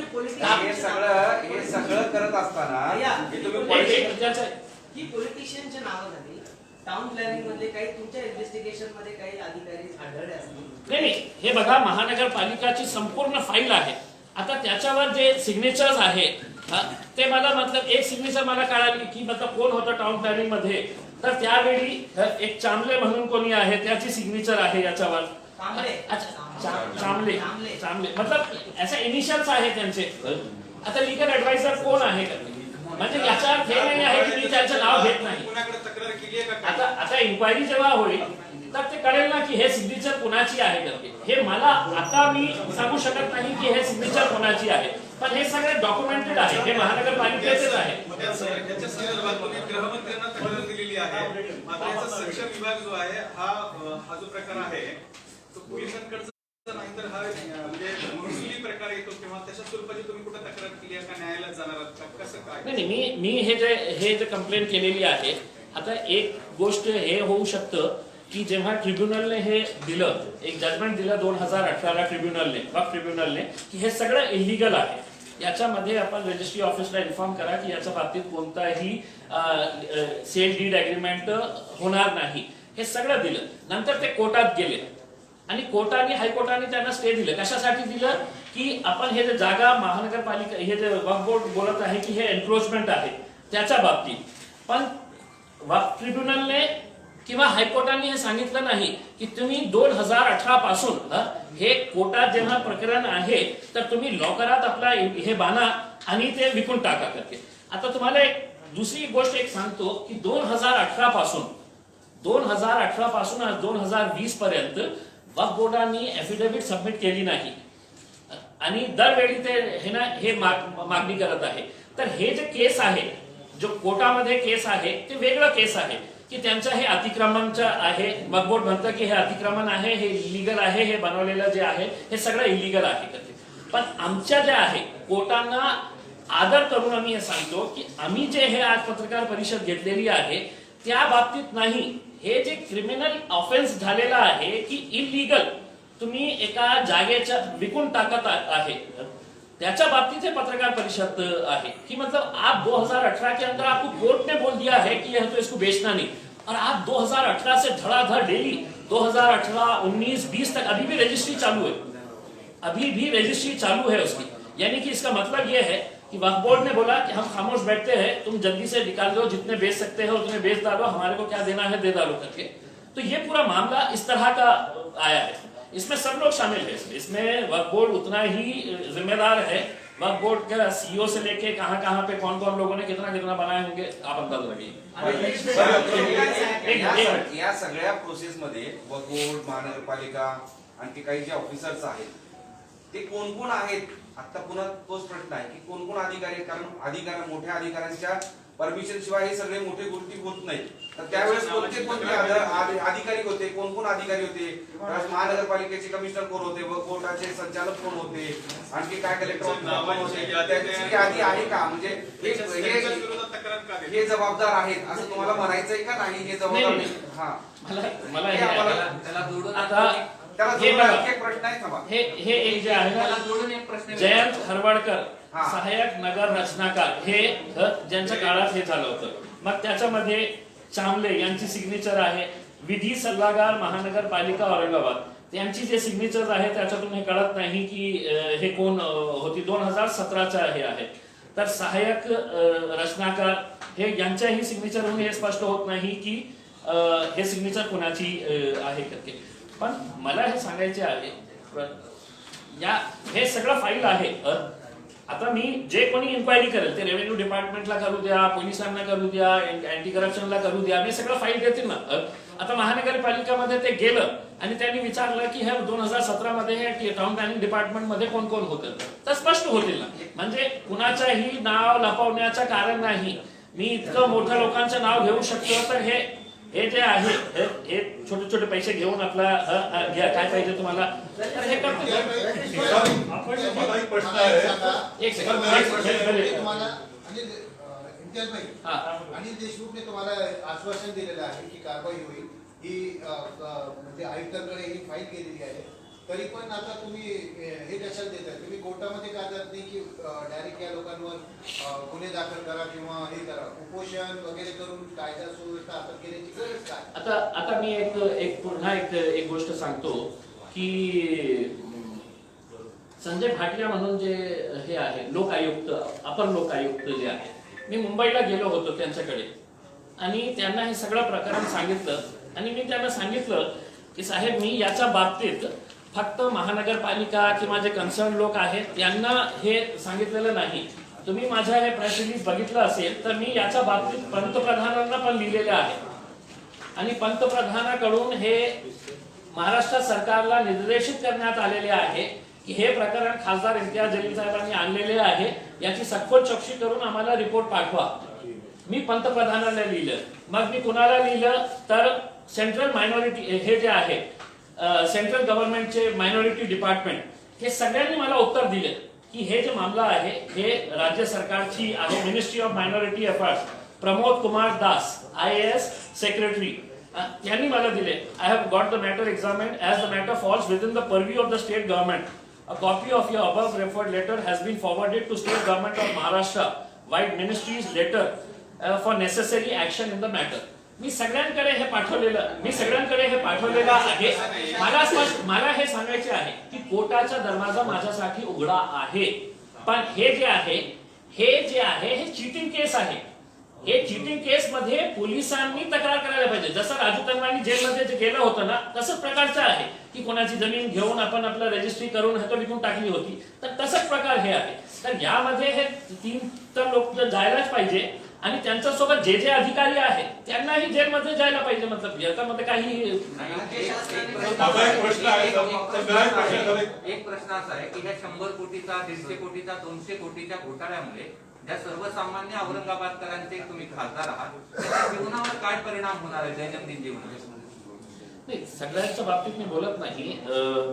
हे सगळं करत असताना ही पॉलिटिशियनची नावं झाली. टाउन प्लॅनिंग मध्ये काही तुमच्या इन्व्हेस्टिगेशन मध्ये काही अधिकारी आढळले असतील. नाही, हे बघा, महानगरपालिकाची संपूर्ण फाईल आहे. आता त्याच्यावर जे सिग्नेचर्स आहे ते मला एक सिग्नेचर मला कळाली की कोण होतं टाउन प्लॅनिंग मध्ये. तर त्यावेळी एक चांबले म्हणून कोणी आहे, त्याची सिग्नेचर आहे याच्यावर. चांबले असे इनिशियल्स आहे त्यांचे. आता लीगल ऍडवायझर कोण आहे, म्हणजे याचा अर्थ हे नाही आहे की मी त्याचं नाव घेत नाही. आता इन्क्वायरी जेव्हा होईल तर ते कळेल ना की हे सिग्नेचर कोणाची आहे करते. हे मला आता मी सांगू शकत नाही की हे सिग्नेचर कोणाची आहे, पण हे सगळे डॉक्युमेंटेड आहे, हे महानगरपालिकेचेच आहे. त्याच्या संदर्भात तुम्ही गृहमंत्र्यांना तक्रार दिलेली आहे. मात्र याचा सक्षम विभाग जो आहे हा जो प्रकार आहे तो पोलिसांकडचा नाही, तर हा म्हणजे महसुली प्रकार येतो किंवा त्याच्या स्वरूपाची तुम्ही कुठे तक्रार केली आहे का, न्यायालयात जाणार आहात का, कसं काय. नाही, मी हे जे कंप्लेंट केलेली आहे. आता एक गोष्ट हे होऊ शकतं की जेव्हा ट्रिब्युनलने हे दिलं, एक जजमेंट दिलं 2018 ला वक्फ ट्रिब्युनलने की हे सगळं इलिगल आहे, याच्यामध्ये आपण रजिस्ट्री ऑफिसला इन्फॉर्म करा की याच्या बाबतीत कोणताही सेल डीड अग्रीमेंट होणार नाही. हे सगळं दिलं. नंतर ते कोर्टात गेले आणि कोर्टाने, हायकोर्टाने त्यांना स्टे दिलं. कशासाठी दिलं की आपण हे जे जागा महानगरपालिका, हे जे वक्फ बोर्ड बोलत आहे की हे एन्क्रोचमेंट आहे त्याच्या बाबतीत, पण वक्फ ट्रिब्युनलने किंवा हायकोर्टाने हे सांगितलं नाही की तुम्ही 2018 पासून हे कोर्टात जेव्हा प्रकरण आहे तर तुम्ही लॉकरात आपला हे बांधा आणि ते विकून टाका करते. आता तुम्हाला एक दुसरी गोष्ट सांगतो की 2018 पासून आज 2020 पर्यंत वक्फ बोर्डाने एफिडेव्हिट सबमिट केली नाही आणि दरवेळी ते हे मागणी करत आहे. तर हे जे केस आहे, जो कोर्टामध्ये केस आहे, ते वेगळं केस आहे की त्यांचं हे अतिक्रमणचं आहे. वक्फ बोर्ड म्हणतं की हे अतिक्रमण आहे, हे इलिगल आहे, हे बनवलेलं जे आहे हे सगळं इलिगल आहे. पण आमच्या जे आहे कोर्टांना आदर करून आम्ही हे सांगतो की आम्ही जे हे आज पत्रकार परिषद घेतलेली आहे त्या बाबतीत नाही, हे जे क्रिमिनल ऑफेन्स झालेला आहे की इलिगल तुम्ही एका जागेच्या विकून टाकत आहे, त्याच्या बाबतीत हे पत्रकार परिषद आहे कि आप 2018 के अंदर आपको कोर्ट ने बोल दिया है कि यह तो इसको बेचना नहीं, और आप 2018 से धड़ाधड़ डेली 2018, 19, 20 तक अभी भी रजिस्ट्री चालू है, उसकी. यानी कि इसका मतलब यह है कि वक्फ बोर्ड ने बोला कि हम खामोश बैठते हैं, तुम जल्दी से निकाल दो, जितने बेच सकते हो उतने बेच डालो, हमारे को क्या देना है दे डालो करके. तो ये पूरा मामला इस तरह का आया है. इसमें सब लोग शामिल है. इसमें वक्फ बोर्ड उतना ही जिम्मेदार है वक्फ बोर्ड का सीईओ से लेके कहां पे कौन कौन लोगों ने कितना कितना बनाए होंगे आप अंदाज लगाइए। या सगळ्या प्रोसेस मध्ये वक्फ बोर्ड, महानगरपालिका, आणखी काही जे ऑफिसर्स आहेत ते कोण कोण आहेत? आता पुन्हा तोच प्रश्न आहे की कोण कोण अधिकारी आहेत, कारण मोठ्या अधिकाऱ्यांच्या परमिशन शिवाय हे सगळे मोठे गोष्टी होत नाही. तर त्यावेळेस कोणते कोणते अधिकारी होते, कोण कोण अधिकारी होते? महानगरपालिकेचे कमिशनर कोण होते, वक्फ बोर्डाचे संचालक कोण होते, आणखी काय कलेक्टर होते, त्याची यादी आहे का? म्हणजे हे जबाबदार आहेत असं तुम्हाला म्हणायचंय का नाही? हे जबाबदार नाही. हा मला हे त्याला जोडून आता हे प्रश्न आहे. थांबा, हे एक जे आहे ना, जोडून एक प्रश्न जयंत हरवाडकर हा. सहाय्यक नगर रचनाकार हे ज्यांच्या काळात हे झालं होतं. मग त्याच्यामध्ये चांबले यांची सिग्नेचर आहे. विधी सल्लागार महानगरपालिका औरंगाबाद यांची जे सिग्नेचर आहे त्याच्यातून हे कळत नाही की हे कोण होती. 2017च्या हे आहे. तर सहाय्यक रचनाकार हे यांच्याही सिग्नेचरहून हे स्पष्ट होत नाही की हे सिग्नेचर कोणाची आहे करते. पण मला हे सांगायचे आहे, हे सगळं फाईल आहे. आता मी जे कोणी इन्क्वायरी करेल ते रेव्हेन्यू डिपार्टमेंटला करू द्या, पोलिसांना करू द्या, अँटी करप्शनला करू द्या, मी सगळं फाईल देतील ना. आता महानगरपालिकामध्ये ते गेलं आणि त्यांनी विचारलं की हे 2017 मध्ये हे टाउन प्लॅनिंग डिपार्टमेंट मध्ये कोण कोण होतं, तर स्पष्ट होतील ना. म्हणजे कुणाच्याही नाव लपवण्याचं कारण नाही. मी इतकं मोठ्या लोकांचं नाव घेऊ शकतो. तर हे जे आहे हे छोटे छोटे पैसे घेऊन आपला घ्या काय पाहिजे तुम्हाला, तर हे करतो. आपण मला एक प्रश्न आहे. एक सेकंड तुम्हाला इम्तियाज भाई अनिल देशमुखने तुम्हाला आश्वासन दिलेलं आहे की कारवाई होईल. ही म्हणजे आयुक्तांकडे ही फाईल केलेली आहे. तरी पण आता तुम्ही हे कशाला देताय? तुम्ही कोर्टामध्ये का जात नाही की डायरेक्ट या लोकांवर गुन्हे दाखल करा किंवा हे करा, उपोषण वगैरे करून कायदा सुव्यवस्था हातात घेण्याची गरज काय? आता मी पुन्हा एक गोष्ट सांगतो की संजय भाटिया म्हणून जे हे आहे लोकायुक्त, अपर लोकायुक्त जे आहे, मी मुंबईला गेलो होतो त्यांच्याकडे आणि त्यांना हे सगळं प्रकरण सांगितलं. आणि मी त्यांना सांगितलं की साहेब, मी याच्या बाबतीत फक्त महानगरपालिका किंवा जे कन्सर्न लोक आहेत त्यांना हे सांगितलेलं नाही. तुम्ही माझ्या हे प्रेस रिलीज बघितलं असेल तर मी याच्या बाबतीत पंतप्रधानांना पण लिहिलेले आहे. आणि पंतप्रधानाकडून हे महाराष्ट्र सरकारला निर्देशित करण्यात आलेले आहे की हे प्रकरण खासदार इम्तियाज जलील साहेबांनी आणलेले आहे, याची सखोल चौकशी करून आम्हाला रिपोर्ट पाठवा. मी पंतप्रधानांना लिहिलं. मग मी कुणाला लिहिलं तर सेंट्रल मायनॉरिटी हे जे आहे सेंट्रल गव्हर्नमेंटचे मायनॉरिटी डिपार्टमेंट, हे सगळ्यांनी मला उत्तर दिले की हे जे मामला आहे हे राज्य सरकारची आहे. Ministry of minority affairs, Pramod Kumar Das IAS secretary, यांनी मला दिले. I have got the matter examined as the matter falls within the purview of the state government. A copy of your above referred letter has been forwarded to State Government of Maharashtra via Ministry's letter for necessary action in the matter. मी सगळ्यांकडे हे पाठवलेलं आहे. मला हे सांगायचे आहे की कोर्टाचा दरवाजा माझ्यासाठी उघडा आहे. पण हे जे आहे हे चीटिंग केस आहे. हे चीटिंग केस मध्ये पोलिसांनी तक्रार करायला पाहिजे. जसं राजू तन्वानी जेलमध्ये जे गेलं होतं ना, तसंच प्रकारचं आहे की कोणाची जमीन घेऊन आपण आपलं रजिस्ट्री करून हातो विकून टाकली होती, तर तसंच प्रकार हे आहे. तर यामध्ये हे 3 तर लोक जायलाच पाहिजे आणि त्यांच्यासोबत जे जे अधिकारी आहेत त्यांनाही जेलमध्ये जायला पाहिजे. मतलब याच्यामध्ये काही एक प्रश्न असा आहे की ह्या 100 कोटीचा, 150 कोटीचा, 200 कोटीच्या घोटाळ्यामुळे ज्या सर्वसामान्य औरंगाबादकरांचे तुम्ही खासदार आहात, त्याच्या जीवनावर काय परिणाम होणार आहे दैनंदिन जीवनावर? नाही, सगळ्यांच्या बाबतीत मी बोलत नाही.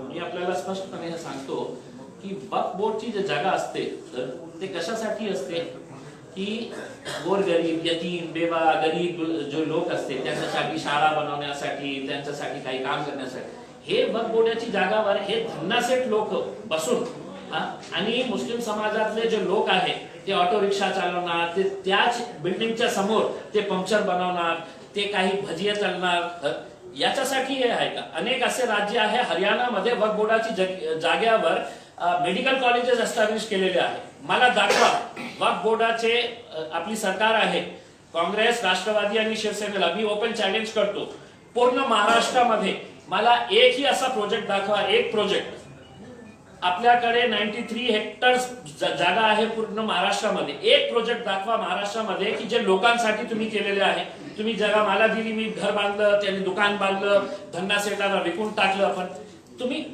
मी आपल्याला स्पष्टपणे हे सांगतो की वक्फ बोर्डची जी जागा असते ते कशासाठी असते की गोरगरीब, यतीम, बेवा, गरीब जो लोक असते त्यांच्यासाठी शाळा बनवण्यासाठी, त्यांच्यासाठी काही काम करण्यासाठी. हे वक्फ बोर्डाची जागावर हे धन्नासेठ लोक बसून आणि मुस्लिम समाजातले जे लोक आहेत ते ऑटो रिक्षा चालवणार, ते त्याच बिल्डिंगच्या समोर ते पंक्चर बनवणार, ते काही भजिया चालणार, याच्यासाठी हे आहे का? अनेक असे राज्य आहे, हरियाणामध्ये वक्फ बोर्डाची जागेवर मेडिकल कॉलेजेस एस्टॅब्लिश केलेले आहे. मला दाखवा वक्फ बोर्डाचे आपली सरकार आहे, काँग्रेस, राष्ट्रवादी आणि शिवसेनेला मी ओपन चॅलेंज करतो, पूर्ण महाराष्ट्रामध्ये मला एकही असा प्रोजेक्ट दाखवा, एक प्रोजेक्ट आपल्याकडे 93 हेक्टर्स जागा आहे पूर्ण महाराष्ट्रामध्ये. एक प्रोजेक्ट दाखवा महाराष्ट्रामध्ये की जे लोकांसाठी तुम्ही केलेले आहे. तुम्ही जगा मला दिली, मी घर बांधलं, त्यांनी दुकान बांधलं, धंदा सेटाला विकून टाकलं. पण तुम्ही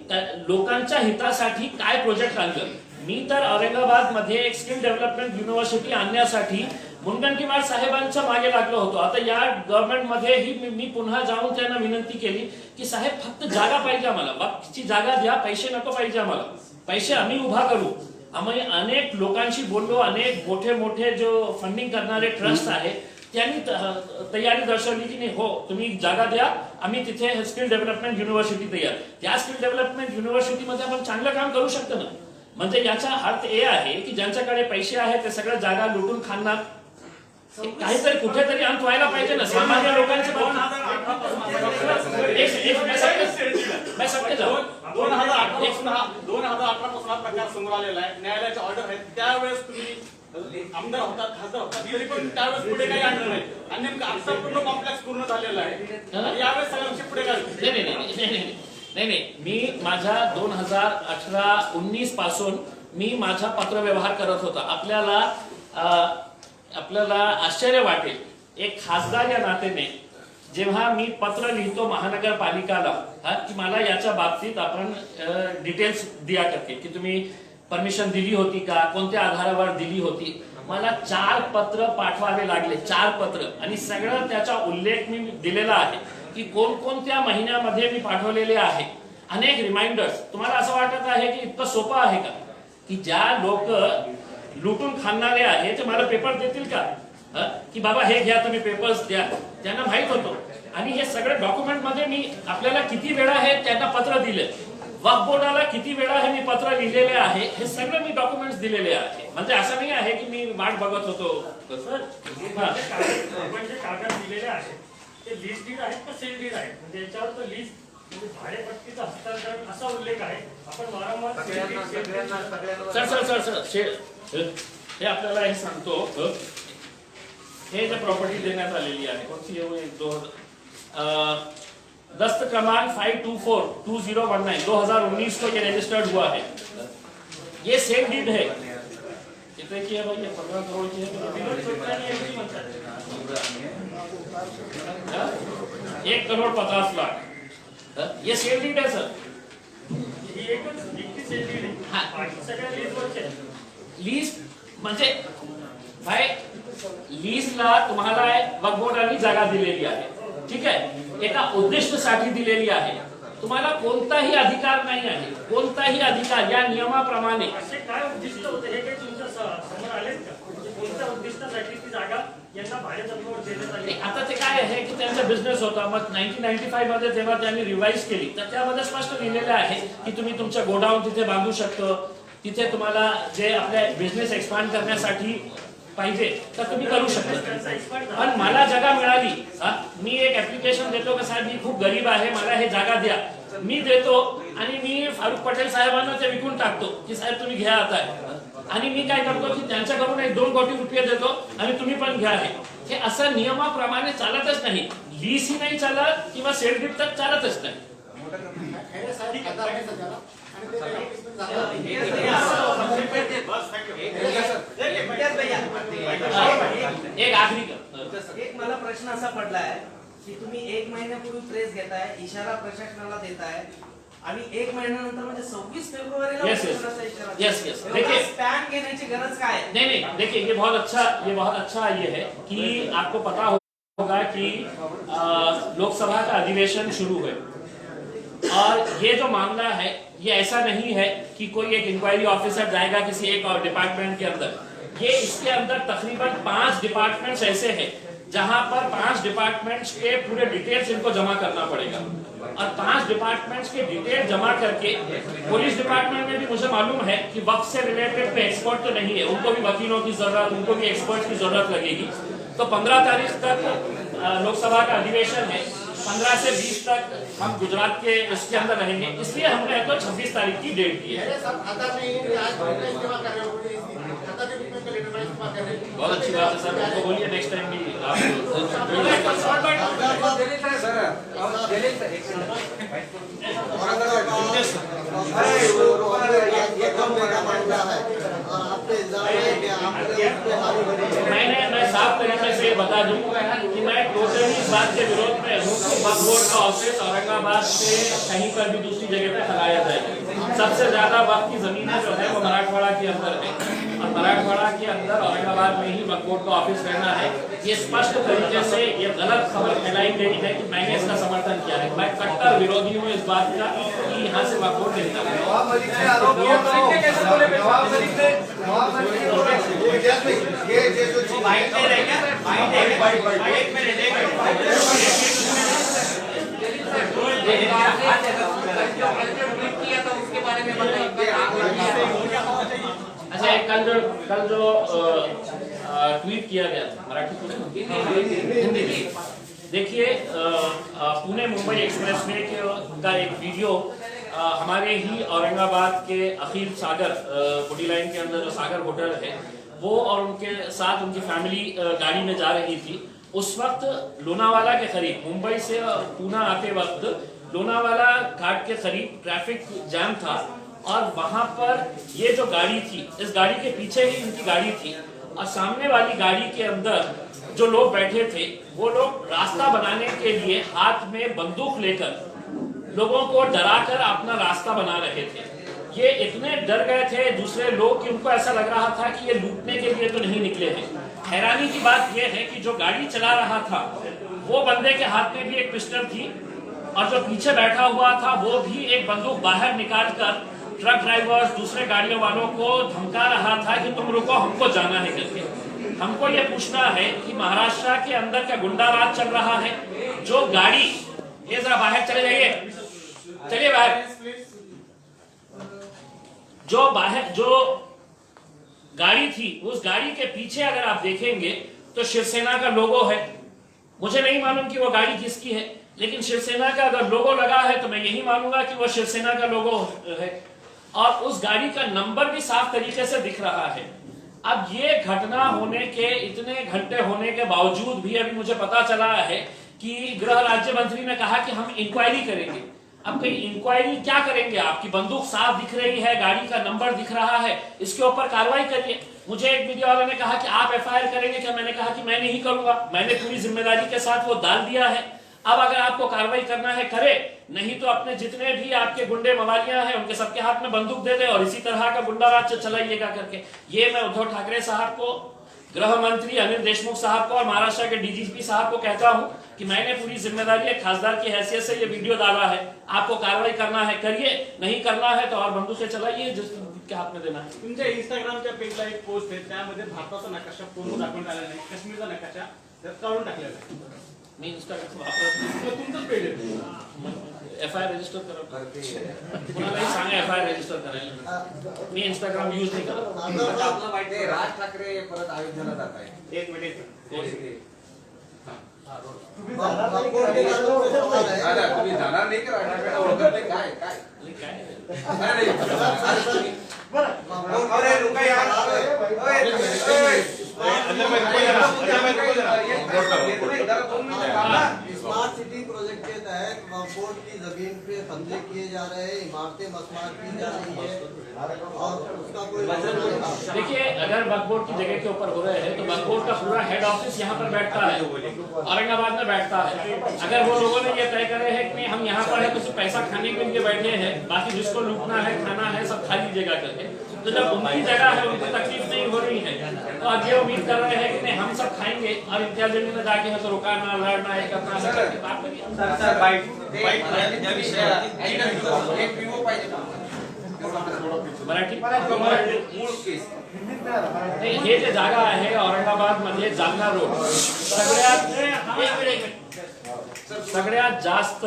लोकांच्या हितासाठी काय प्रोजेक्ट आणलं? मी तर औरंगाबाद मध्ये एक स्किल डेव्हलपमेंट युनिव्हर्सिटी आणण्यासाठी मुनगंटीवार साहेबांच्या मागे लागलो होतो. आता या गव्हर्नमेंट मध्ये ही मी पुन्हा जाऊन त्यांना विनंती केली की साहेब फक्त जागा पाहिजे आम्हाला, बाकीची जागा द्या, पैसे नको पाहिजे आम्हाला, पैसे आम्ही उभा करू. आम्ही अनेक लोकांशी बोललो, अनेक मोठे मोठे जो फंडिंग करणारे ट्रस्ट आहे त्यांनी तयारी दर्शवली की नाही हो तुम्ही जागा द्या, आम्ही तिथे स्किल डेव्हलपमेंट युनिव्हर्सिटी तयार. त्या स्किल डेव्हलपमेंट युनिव्हर्सिटीमध्ये आपण चांगलं काम करू शकतो ना. म्हणजे याचा अर्थ हे आहे की ज्यांच्याकडे पैसे आहेत ते सगळ्या जागा लुटून खाणार. काहीतरी कुठेतरी अंत व्हायला पाहिजे ना सामान्य लोकांचे. 2018 पासून हा प्रकार समोर आलेला आहे. न्यायालयाचे ऑर्डर आहेत. त्यावेळेस तुम्ही आमदार होतात, खासदार होतात, तरी पण त्यावेळेस पुढे काही आणलं नाही. आणि नेमकं आता पूर्ण कॉम्प्लेक्स पूर्ण झालेला आहे. यावेळेस सगळ्यांची पुढे काय? नाही, मी माझ्या 2018-19 पासून मी माझा पत्रव्यवहार करत होता. आपल्याला आश्चर्य वाटेल, एक खासदार या नात्याने जेव्हा मी पत्र लिहितो महानगरपालिकाला की मला याच्या बाबतीत आपण डिटेल्स दिया करते की तुम्ही परमिशन दिली होती का, कोणत्या आधारावर दिली होती. मला 4 पत्र पाठवावे लागले, 4 पत्र, आणि सगळं त्याचा उल्लेख मी दिलेला आहे की कोणकोणत्या महिन्यामध्ये मी पाठवलेले आहे. अनेक रिमाइंडर्स. तुम्हाला असं वाटत आहे की इतकं सोपं आहे का की ज्या लोक लुटून खाणारे आहे ते मला पेपर देतील का की बाबा हे घ्या तुम्ही पेपर्स द्या. त्यांना माहित होतं. आणि हे सगळे डॉक्युमेंट मध्ये मी आपल्याला किती वेळा हे त्यांना पत्र दिले, वक्फ बोर्डाला किती वेळा हे मी पत्र लिहिलेले आहे, हे सगळं मी डॉक्युमेंट्स दिलेले आहे. म्हणजे असं नाही आहे की मी वाट बघत होतो. आपण जे कागद दिलेले आहेत ते लीज डीड आहेत का सेल डीड आहेत? म्हणजे याच्यावर तर लीज म्हणजे भाडेपट्टीचं हस्तांतरण असा उल्लेख आहे. आपण वारंवार सर हे आपल्याला हे सांगतो. हे जे प्रॉपर्टी देण्यात आलेली आहे कोणती दस्त क्रमांक 5242019 2019 को ये रजिस्टर्ड हुआ है. ये सेल डीड है. कितने की है भाई? 15 करोड़ की है. 1 करोड़ 50 लाख. ये सेल डीड है सर. लीज म्हणजे भाई लीजला तुम्हाला वक्फ बोर्डाने जागा दिलेली आहे, ठीक आहे, एका उद्दिष्टासाठी दिलेली आहे. तुम्हाला कोणताही अधिकार नाही आहे, कोणताही अधिकार या नियमाप्रमाणे. असे काय उद्दिष्ट होते हे काही तुमच्या समोर आलेत का? कोणत्या उद्दिष्टासाठी ती जागा यांना भाडेतत्वावर देण्यात आली? आता ते काय आहे की त्यांचा बिझनेस होता. मग 1995 मध्ये जेव्हा त्यांनी रिवाइज केली तर त्यामध्ये स्पष्ट लिहिलेलं आहे की तुम्ही तुमचं गोडाऊन तिथे बांधू शकतो, तिथे तुम्हाला जे आपल्या बिझनेस एक्सपांड करण्यासाठी पाहिजे तर तुम्ही करू शकता. पण मला जागा मिळाली, मी एक ऍप्लिकेशन देतो की साहेब मी खूप गरीब आहे, मला हे जागा द्या. मी देतो आणि मी फारुख पटेल साहेबांना ते विकून टाकतो की साहेब तुम्ही घ्या आता. आणि मी काय करतो की त्यांच्याकडून 1-2 कोटी रुपये देतो आणि तुम्ही पण घ्या. हे असं नियमाप्रमाणे चालतच नाही. लीज ही नाही चालत किंवा सेल डीड तर चालतच नाही. एक आखरी एक मला प्रश्न असा पडलाय की तुम्ही 1 महिन्यापूर्वी प्रेस घेताय, इशारा प्रशासनाला देताय आणि 1 महिन्यानंतर म्हणजे 26 फेब्रुवारीला यस देखिए स्पॅन घेण्याची गरज काय? नहीं देखिए ये बहुत अच्छा ये है कि आपको पता होगा कि लोकसभा का अधिवेशन शुरू है और ये जो मामला है ये ऐसा नहीं है कि कोई एक इंक्वायरी ऑफिसर जाएगा किसी एक और डिपार्टमेंट के अंदर. ये इसके अंदर तकरीबन 5 डिपार्टमेंट्स ऐसे हैं जहां पर 5 डिपार्टमेंट्स के पूरे डिटेल्स इनको जमा करना पड़ेगा. और 5 डिपार्टमेंट्स के डिटेल जमा करके पुलिस डिपार्टमेंट में भी मुझे मालूम है कि वक्त से रिलेटेड पे एक्सपर्ट तो नहीं है, उनको भी वकीलों की जरूरत, उनको भी एक्सपर्ट की जरूरत लगेगी. तो 15 तारीख तक लोकसभा का अधिवेशन है. 15 से 20 तक हम गुजरात के इसके अंदर रहेंगे, इसलिए हमने तो 26 तारीख की डेट दी है. बहुत अच्छी बात है सर, उनको बोलिए नेक्स्ट टाइम भी आप मैं साफ तरीके से बता दूं कि मैं टोटली इस बात के विरोध में हूँ कि वक्फ बोर्ड का ऑफिस औरंगाबाद से कहीं पर भी दूसरी जगह पे हटाया जाए। सबसे ज्यादा वक्त की जमीनें जो है वो मराठवाड़ा के अंदर है और मराठवाड़ा के अंदर औरंगाबाद में ही वक्फ बोर्ड का ऑफिस रहना है। ये स्पष्ट तरीके से ये गलत खबर फैलाई गई है कि मैंने इसका समर्थन किया है। मैं कट्टर विरोधी हूँ इस बात का कि यहाँ से वक्फ बोर्ड नहीं अच्छा, कल जो ट्वीट किया गया था मराठी हिंदी देखिए, पुणे मुंबई एक्सप्रेस वे का एक वीडियो हमारे ही औरंगाबाद के अखिल सागर बॉडी लाइन के अंदर जो सागर होटल है वो और उनके साथ उनकी फैमिली गाड़ी में जा रही थी। उस वक्त लोनावाला के करीब, मुंबई से पूना आते वक्त लोनावाला घाट के करीब ट्रैफिक जाम था और वहां पर ये जो गाड़ी थी, इस गाड़ी के पीछे ही इनकी गाड़ी थी और सामने वाली गाड़ी के अंदर जो लोग बैठे थे वो लोग रास्ता बनाने के लिए हाथ में बंदूक लेकर लोगों को डराकर अपना रास्ता बना रहे थे। ये इतने डर गए थे दूसरे लोग कि उनको ऐसा लग रहा था कि ये लूटने के लिए तो नहीं निकले हैं। हैरानी की बात यह है कि जो गाड़ी चला रहा था वो बंदे के हाथ में भी एक पिस्टल थी और जो पीछे बैठा हुआ था वो भी एक बंदूक बाहर निकालकर ट्रक ड्राइवर्स, दूसरे गाड़ियों वालों को धमका रहा था कि तुम रुको, हमको जाना है करके। हमको ये पूछना है कि महाराष्ट्र के अंदर क्या गुंडा राज चल रहा है? जो गाड़ी, ये जरा बाहर चले जाइए, चलिए बाहर। जो गाड़ी थी उस गाड़ी के पीछे अगर आप देखेंगे तो शिवसेना का लोगो है। मुझे नहीं मालूम कि वो गाड़ी किसकी है, लेकिन शिवसेना का अगर लोगो लगा है तो मैं यही मानूंगा कि वो शिवसेना का लोगो है और उस गाड़ी का नंबर भी साफ तरीके से दिख रहा है। अब ये घटना होने के इतने घंटे होने के बावजूद भी अभी मुझे पता चला है कि गृह राज्य मंत्री ने कहा कि हम इंक्वायरी करेंगे। अब कहीं इंक्वायरी क्या करेंगे? आपकी बंदूक साफ दिख रही है, गाड़ी का नंबर दिख रहा है, इसके ऊपर कार्रवाई करिए। मुझे एक मीडिया वाले ने कहा कि आप एफआईआर करेंगे क्या? मैंने कहा कि मैं नहीं करूंगा, मैंने पूरी जिम्मेदारी के साथ वो डाल दिया है। अब अगर आपको कार्रवाई करना है करे, नहीं तो अपने जितने भी आपके गुंडे मवालियां हैं उनके सबके हाथ में बंदूक दे दे और इसी तरह का गुंडा राज चलाइएगा करके। ये मैं उद्धव ठाकरे साहब को, गृह मंत्री अनिल देशमुख साहब को और महाराष्ट्र के डीजीपी साहब को कहता हूं कि मैंने पूरी जिम्मेदारी एक खासदार की हैसियत से ये वीडियो डाला है। आपको कार्रवाई करना है करिए, नहीं करना है तो और बंदूकें चलाइए जिसके हाथ में देना है। तुमच्या इंस्टाग्रामच्या पेजला एक पोस्ट आहे, त्यामध्ये भारताचा नकाशा पूर्ण दाखवण्यात आलेला नाही, काश्मीरचा नकाशा त्यात काढून टाकलेला आहे। मी इंस्टाग्राम वापरत तुमचंच पेज आहे। एफआईआर रजिस्टर करा, कुणालाही सांगा एफआईआर रजिस्टर करायला। मी इंस्टाग्राम यूज नाही करत। आपलं माहिती आहे राज ठाकरे परत अयोध्येला जात आहे। एक मिनिट, तुम्ही जाणार नाही का? राज ठाकरे ओळखत नाही काय काय स्मार्ट सिटी प्रोजेक्ट के तहत वक्फ की जमीन पे कब्जे किए जा रहे हैं, इमारतें मस्मार की जा रही है और उसका कोई देखिए, अगर वक्फ बोर्ड की जगह के ऊपर हो रहे हैं तो वक्फ बोर्ड का पूरा हेड ऑफिस यहाँ पर बैठता है, औरंगाबाद में बैठता है। अगर वो लोगों ने ये तय करे हैं कि हम यहाँ पर है तो सिर्फ पैसा खाने के लिए बैठे हैं, बाकी जिसको लूटना है खाना है सब खा लीजिएगा करके, तो जब उनकी जगह है उनको तकलीफ नहीं हो रही है तो अब ये उम्मीद कर रहे हैं कि नहीं हम सब खाएंगे और इम्तियाज जमीन में जाके है तो रुकाना, लड़ना है, करना है, बात करिए। मराठी मूळ केस नाही, हे जे जागा आहे औरंगाबाद मध्ये जालना रोड सगळ्यात जास्त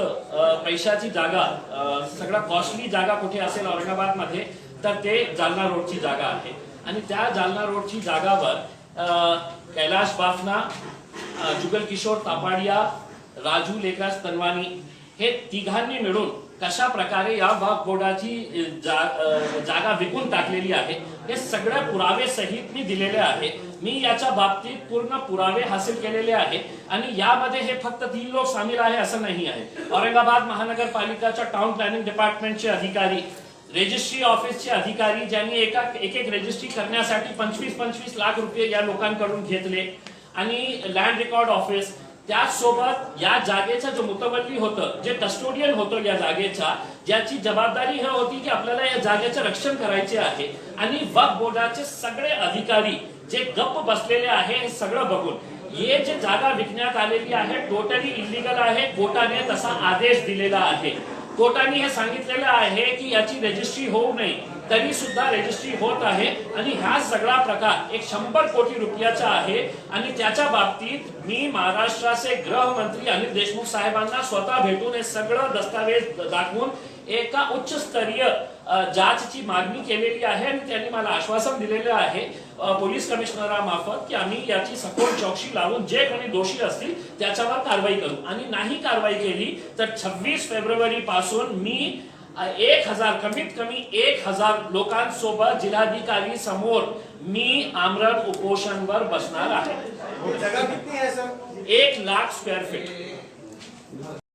पैशाची जागा, सगळ्यात कॉस्टली जागा कुठे असेल औरंगाबाद मध्ये तर ते जालना रोडची जागा आहे आणि त्या जालना रोडची जागावर कैलाश बाफना, जुगल किशोर तापाडिया, राजू लेकास तनवानी हे तिघांनी मिळून कशा प्रकारे या वक्फ बोर्डाची जागा विकून टाकलेली आहे हे सगळे पुरावे सहित मी दिलेले आहे। मी याच्या बाबतीत पूर्ण पुरावे हासिल केलेले आहे आणि यामध्ये हे फक्त 3 लोक सामील आहे असं नाही आहे। औरंगाबाद महानगरपालिकाच्या टाउन प्लॅनिंग डिपार्टमेंटचे अधिकारी, रजिस्ट्री ऑफिसचे अधिकारी ज्यांनी एक एक रजिस्ट्री करण्यासाठी 25-25 लाख रुपये या लोकांकडून घेतले आणि लँड रेकॉर्ड ऑफिस त्याचसोबत या जागेचं जो मुतवल्ली होतं जे कस्टोडियन होतं या जागेचा ज्याची जबाबदारी हे होती की आपल्याला या जागेचं रक्षण करायचे आहे आणि वक्फ बोर्डाचे सगळे अधिकारी जे गप्प बसलेले आहे हे सगळं बघून हे जे जागा विकण्यात आलेली आहे टोटली इलिगल आहे कोर्टाने तसा आदेश दिलेला आहे कोर्टाने हे सांगितलेलं आहे की याची रजिस्ट्री होऊ नये तरी सुद्धा रजिस्ट्री होत आहे आणि हा सगळा प्रकार 100 कोटी रुपयाचा आहे आणि त्याच्या बाबतीत मी महाराष्ट्राचे गृहमंत्री अनिल देशमुख साहेबांना स्वतः भेटून हे सगळं दस्तावेज दाखवून एका उच्चस्तरीय जांचची मागणी केलेली आहे आणि त्यांनी मला आश्वासन दिलेलं आहे पोलीस कमिशनरामार्फत की आम्ही याची सखोल चौकशी लावून जे कोणी दोषी असतील त्याच्यावर कारवाई करू आणि नाही कारवाई केली तर 26 फेब्रुवारी पासून मी 1000 कमीत कमी 1000 लोकांसोबत जिल्हाधिकारी समोर मी आमरण उपोषणवर बसणार आहे जगह कितनी है सर? 1 lakh square feet